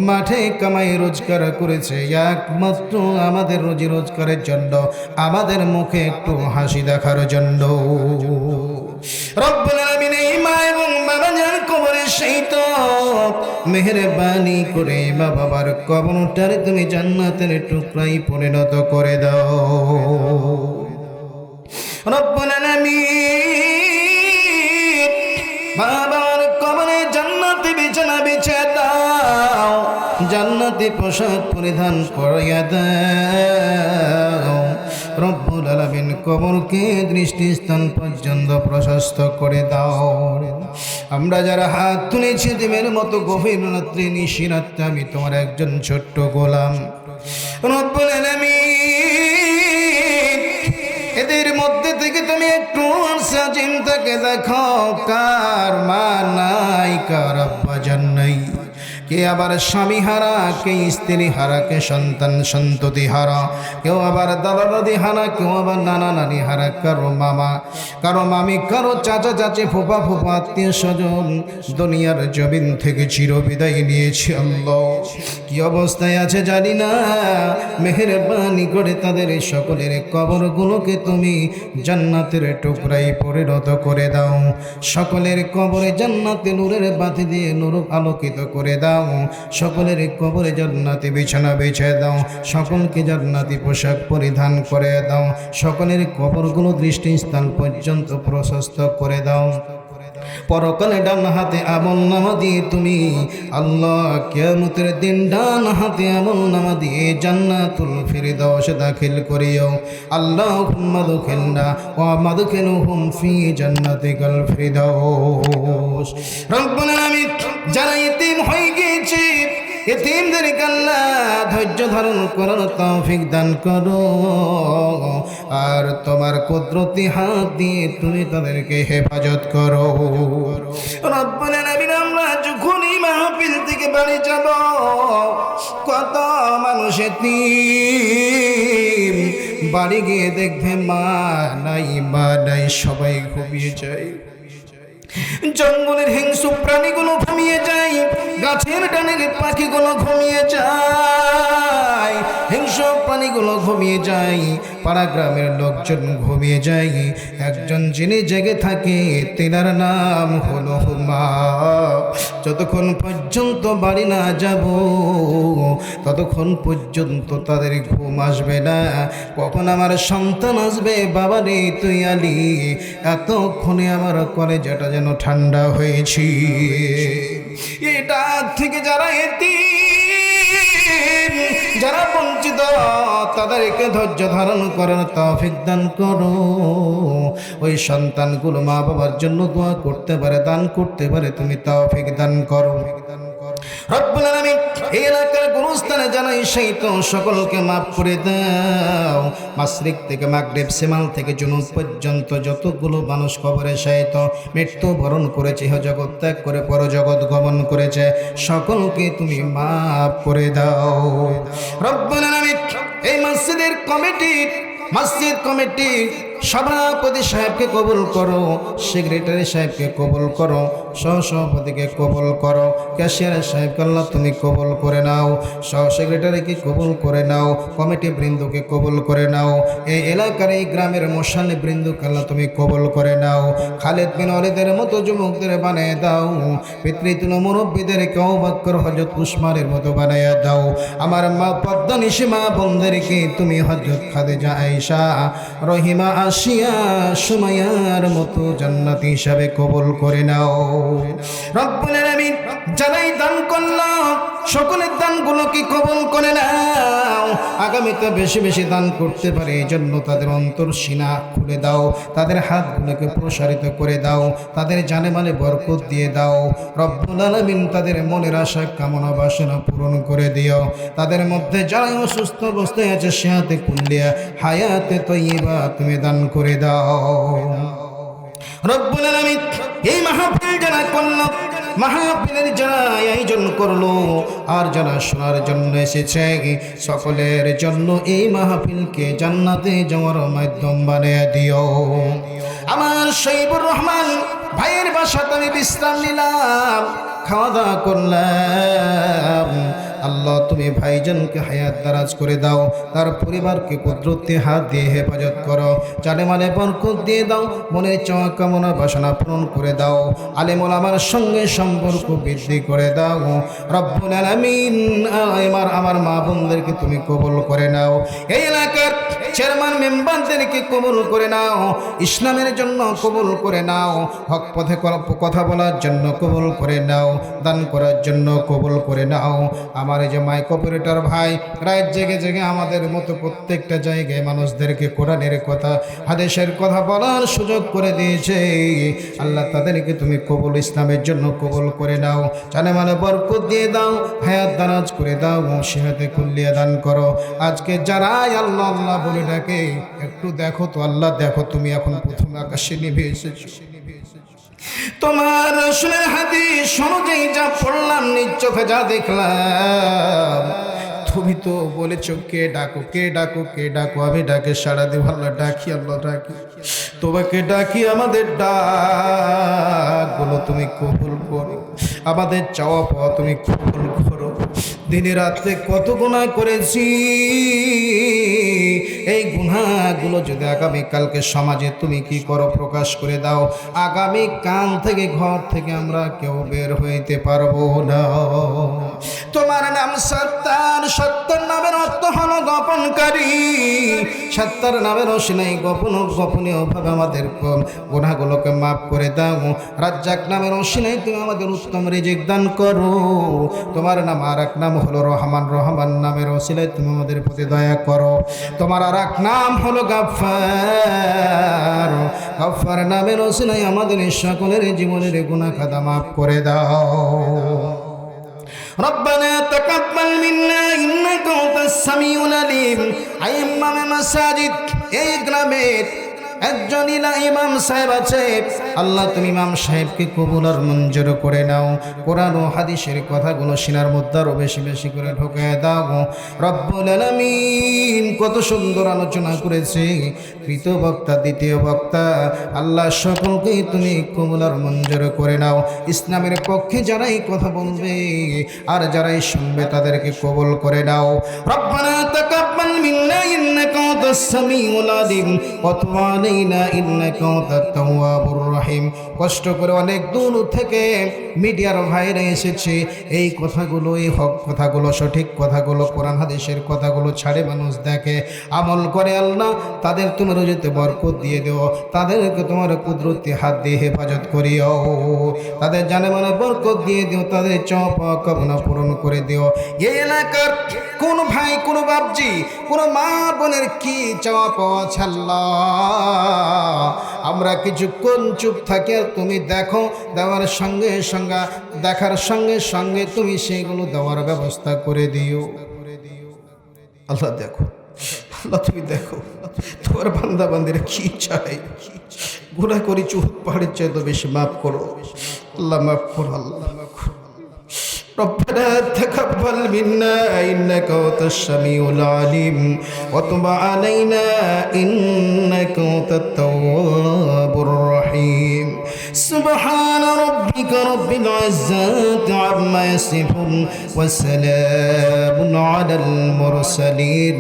মাঠে কামাই রোজগার করেছে একমাত্র আমাদের রোজি রোজগারের জন্য, আমাদের মুখে একটু হাসি দেখার জন্য। রব্বুল আলামিন এই মা এবং বাবাজান কবরে সেই তো মেহেরবানি করে মা বাবার কবরটারে তুমি জান্নাতের টুকরাই পরিণত করে দাও। রব্বুল আলামিন বাবার কবরে জান্নাতি বিছানা বিছিয়ে দাও, জান্নাতি পোশাক পরিধান করিয়ে দাও। রব্বুল আলামিন কবরকে দৃষ্টিস্থান পর্যন্ত প্রশস্ত করে দাও। আমরা যারা হাত তুলেছি দিনের মতো গভীর রাত্রে নিশিরাত্রে আমি তোমার একজন ছোট্ট গোলাম। রব্বুল আলামিন এদের মধ্যে থেকে তুমি একটু চিন্তাকে দেখো, কার মা নাই, কার আব্বাজান নাই, কে আবার স্বামী হারা, কে স্ত্রী হারা, কে সন্তান সন্ততি হারা, কেউ আবার দাদা দাদি হারা, কেউ আবার নানা নানি হারা, কারো মামা, কারো মামি, কারো চাচা চাচি, ফুপা ফুপা, আত্মীয় স্বজন দুনিয়ার জমিন থেকে চিরবিদায় নিয়েছে। আল্লাহ কি অবস্থায় আছে জানি না, মেহেরবানি করে তাদের সকলের কবরগুলোকে তুমি জান্নাতের টুকরাই পরিণত করে দাও। সকলের কবরে জান্নাতে নূরের বাতি দিয়ে নূর আলোকিত করে দাও। সকলের কবরে জান্নাতি বিছানা বিছিয়ে দাও, সকলকে জান্নাতি পোশাক পরিধান করে দাও, সকলের কবরগুলো দৃষ্টিস্থান পর্যন্ত প্রশস্ত করে দাও। পরকালে ডান হাতে আমলনামা দিয়ে তুমি আল্লাহ কিয়ামতের দিন ডান হাতে আমলনামা দিয়ে জান্নাতুল ফিরদাউস দাখিল করিও। আল্লাহুম্মা দুখিলনা ওয়া মাদখিলহুম ফি জান্নাতিকাল ফিরদাউস। রব্বুল আলামিন যারা ইতিম হয়ে গিয়েছে, ইতিমদেরকে আল্লাহ ধৈর্য ধারণ করার তৌফিক দান করো, আর তোমার কুদরতি হাত দিয়ে তুমি তাদেরকে হেফাজত করো। রব্বুল আলামিন আমরা যখনই মাহফিল থেকে বাড়ি যাব, কত মানুষ এতিম, বাড়ি গিয়ে দেখবে মা নাই, মা নাই, সবাই ঘুমিয়ে যায়। জঙ্গলের হিংস্র প্রাণীগুলো ঘুমিয়ে যায়, গাছের ডানের পাখিগুলো ঘুমিয়ে যায়, হিংস্র প্রাণীগুলো ঘুমিয়ে যায়, পাড়া গ্রামের লোকজন ঘুমিয়ে যায়। একজন যিনি জেগে থাকে তেনার নাম হলো মা। যতক্ষণ পর্যন্ত বাড়ি না যাব ততক্ষণ পর্যন্ত তাদের ঘুম আসবে না। কখন আমার সন্তান আসবে, বাবা রে তুই আলি, এতক্ষণে আমার কলেজাটা যেন ঠান্ডা হয়েছি। এটা থেকে যারা এতিম, যারা বঞ্চিত, তাদেরকে ধৈর্য ধারণ করার তৌফিক দান করো। ওই সন্তানগুলো মা বাবার জন্য দোয়া করতে পারে, দান করতে পারে, তুমি তৌফিক দান করো। রব্বুল আলামিন এই এলাকার গুরুস্থানে জানাই সেই তো সকলকে মাফ করে দাও। মাশরিক থেকে মাগরিব, শিমাল থেকে জুনুব পর্যন্ত যতগুলো মানুষ কবরে শায়িত মৃত্যু বরণ করেছে, জগৎ ত্যাগ করে পরজগৎ গমন করেছে, সকলকে তুমি মাফ করে দাও। রব্বুল আলামিন এই মসজিদের মসজিদ কমিটি সভাপতি সাহেবকে কবুল করো, সেক্রেটারি সাহেবকে কবুল করো, সহসভাপতিকে কবুল করো, ক্যাশিয়ার সাহেবকে আল্লাহ তুমি কবুল করে নাও, সহ সেক্রেটারিকে কবুল করে নাও, কমিটি বৃন্দকে কবুল করে নাও, এই এলাকার এই গ্রামের মশালি বৃন্দকে আল্লাহ তুমি কবুল করে নাও। খালিদ বিন ওয়ালিদের মতো যুবকদের বানিয়ে দাও, পিতৃতুল্য মুরব্বীদেরকে অবাক করো, হযরত উসমানের মতো বানিয়ে দাও। আমার মা পদ্মনিশি মা বোনদেরকে তুমি হযরত খাদিজা, আয়েশা, রহিমা, আসিয়া, সুমাইয়ার মতো জান্নাতি হিসাবে কবুল করে নাও। রব্বুল আলামিন যারাই দান করলো সকলের দানগুলোকে কবুল করে নাও। আগামীতে বেশি বেশি দান করতে পারে এই জন্য তাদের অন্তর সিনা খুলে দাও, তাদের হাতগুলোকে প্রসারিত করে দাও, তাদের জানে মালে বরকত দিয়ে দাও। রব্বুল আলামিন তাদের মনের আশা কামনা বাসনা পূরণ করে দিও। তাদের মধ্যে যারা অসুস্থ অবস্থায় আছে সেহাতে কুল্লিয়া হায়াতে তয়্যিবা তুমি দান করে দাও। রব্বুল আলামিন এই মাহফিল যারা করল মাহফিলের যারা আয়োজন করলো আর যারা শোনার জন্য এসেছে সকলের জন্য এই মাহফিলকে জান্নাতে যাওয়ার মাধ্যম বানিয়ে দিও। আমার শহীদুর রহমান ভাইয়ের বাসাতে আমি বিশ্রাম নিলাম, খাওয়া দাওয়া করলাম। আল্লাহ তুমি ভাইজানকে হায়াত দারাজ করে দাও, তার পরিবারকে কুদরতি হাত দিয়ে হেফাজত করো, জানে মানে বরকত দিয়ে দাও, মনের চাওয়া কামনা বাসনা পূরণ করে দাও, আলেম ওলামার সঙ্গে সম্পর্ক বৃদ্ধি করে দাও। রব্বুল আলামিন আমার মা বোনদেরকে তুমি কবুল করে নাও, এই এলাকার চেয়ারম্যান মেম্বারদেরকে কবুল করে নাও, ইসলামের জন্য কবুল করে নাও, হক পথে কথা বলার জন্য কবুল করে নাও, দান করার জন্য কবুল করে নাও। আমার এই যে মাইক অপারেটর ভাই রাত জেগে জেগে আমাদের মতো প্রত্যেকটা জায়গায় মানুষদেরকে কোরআনের কথা হাদিসের কথা বলার সুযোগ করে দিয়েছে, আল্লাহ তাদেরকে তুমি কবুল ইসলামের জন্য কবুল করে নাও, জানে মানে বরকত দিয়ে দাও, হায়াত দারাজ করে দাও, সিহাতে কুল্লিয়া দান করো। আজকে যারাই আল্লাহ আল্লাহ বলে ডাকে একটু দেখো তো আল্লাহ, দেখো তুমি এখন প্রথম আকাশে নেমে এসেছো, তোমার রাসূলের হাদিস অনুযায়ী যা পড়লাম নিজ চোখে যা দেখলাম, তুমি তো বলেছো কে ডাকো কে ডাকো কে ডাকো, আমি ডাকে সাড়া দিব, আল্লাহ ডাকি আল্লাহ ডাকি, তোমাকে ডাকি, আমাদের ডাকগুলো তুমি কবুল করো, আমাদের চাওয়া পাওয়া তুমি কবুল করো। দিনে রাত্রে কত গুনাহ করেছি, এই গুনাহগুলো যদি আগামীকালকে সমাজে তুমি কি করো প্রকাশ করে দাও, আগামী কাল থেকে ঘর থেকে আমরা কেউ বের হইতে পারবো না। তোমার নাম সত্তার, সত্তর নামের অর্থ হলো গোপনকারী, সত্তর নামের অসীনাই গোপনীয় ভাবে আমাদের গুনাহগুলোকে মাফ করে দাও। রাজ্জাক নামের অসীনাই তুমি আমাদের উত্তম রিজিক দান করো। তোমার নাম আর এক নাম হলো রহমান, রহমান নামের অসীলায় তুমি আমাদের প্রতি দয়া করো। তোমার আর এক নাম হলো গাফফার, গাফফার নামের অসীলায় আমাদের সকলের জীবনের গুনাহ খাতা মাফ করে দাও। ربنا تقبل منا إنك أنت السميع العليم। ইমাম মাসাজিদ এই গ্রামের একজন ইমাম সাহেব আছে, আল্লাহ তুমি ইমাম সাহেবকে কবুল আর মঞ্জুর করে নাও, কোরআন ও হাদিসের কথাগুলো সিনার মধ্যে আরো বেশি বেশি করে ঢোকায় দাও। রব্বুল আলামিন কত সুন্দর আলোচনা করেছে কৃত বক্তা দ্বিতীয় বক্তা, আল্লাহ সকলকেই তুমি কবুল আর মঞ্জুর করে নাও। ইসলামের পক্ষে যারাই কথা বলবে আর যারাই শুনবে তাদেরকে কবুল করে নাও। রব্বানা তাকাব্বাল মিন্না ইন্নাকা আনতাস সামিউল আলিম ওয়া তুব আলাইনা ইন্নাকা আনতাত তাওয়াবুর রহিম। কষ্ট করে অনেক দূর থেকে মিডিয়ার ভাইরা এসেছে, এই কথাগুলো, এই হক কথাগুলো, সঠিক কথাগুলো, কোরআন হাদিসের কথাগুলো ছাড়ে মানুষ দেখে, আমল করে। আল্লাহ তাদের তুমি রুজিতে বরকত দিয়ে দিও, তাদেরকে তোমার কুদরতি হাত দিয়ে হেফাজত করিও, তাদের জানে মানে বরকত দিয়ে দিও, তাদের চাওয়া পাওয়া কামনা পূরণ করে দিও। এই এলাকার কোন ভাই, কোন বাপজি, কোন মা বোনের কি চাওয়া পাওয়া ছাড়লা, আমরা কিছুক্ষণ চুপ থাকি আর তুমি দেখো, দেওয়ার সঙ্গে সঙ্গে দেখার সঙ্গে সঙ্গে তুমি সেগুলো দেওয়ার ব্যবস্থা করে দিও। আল্লাহ দেখো, আল্লাহ তুমি দেখো তোমার বান্দা বান্দিরা কি চাই, গুনাহ করি চুপ পাহাড়ের চাইতে বেশি মাফ করো আল্লাহ, মাফ করো আল্লাহ, মাফ করো। ربنا تقبل منا إنك أنت السميع العليم وتب علينا إنك أنت التواب الرحيم سبحان ربك رب العزة عما يصفون وسلام على المرسلين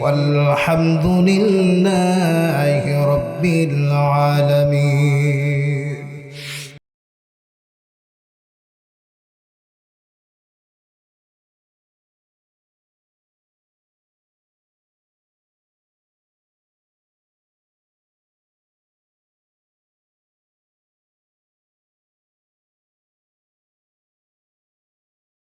والحمد لله رب العالمين.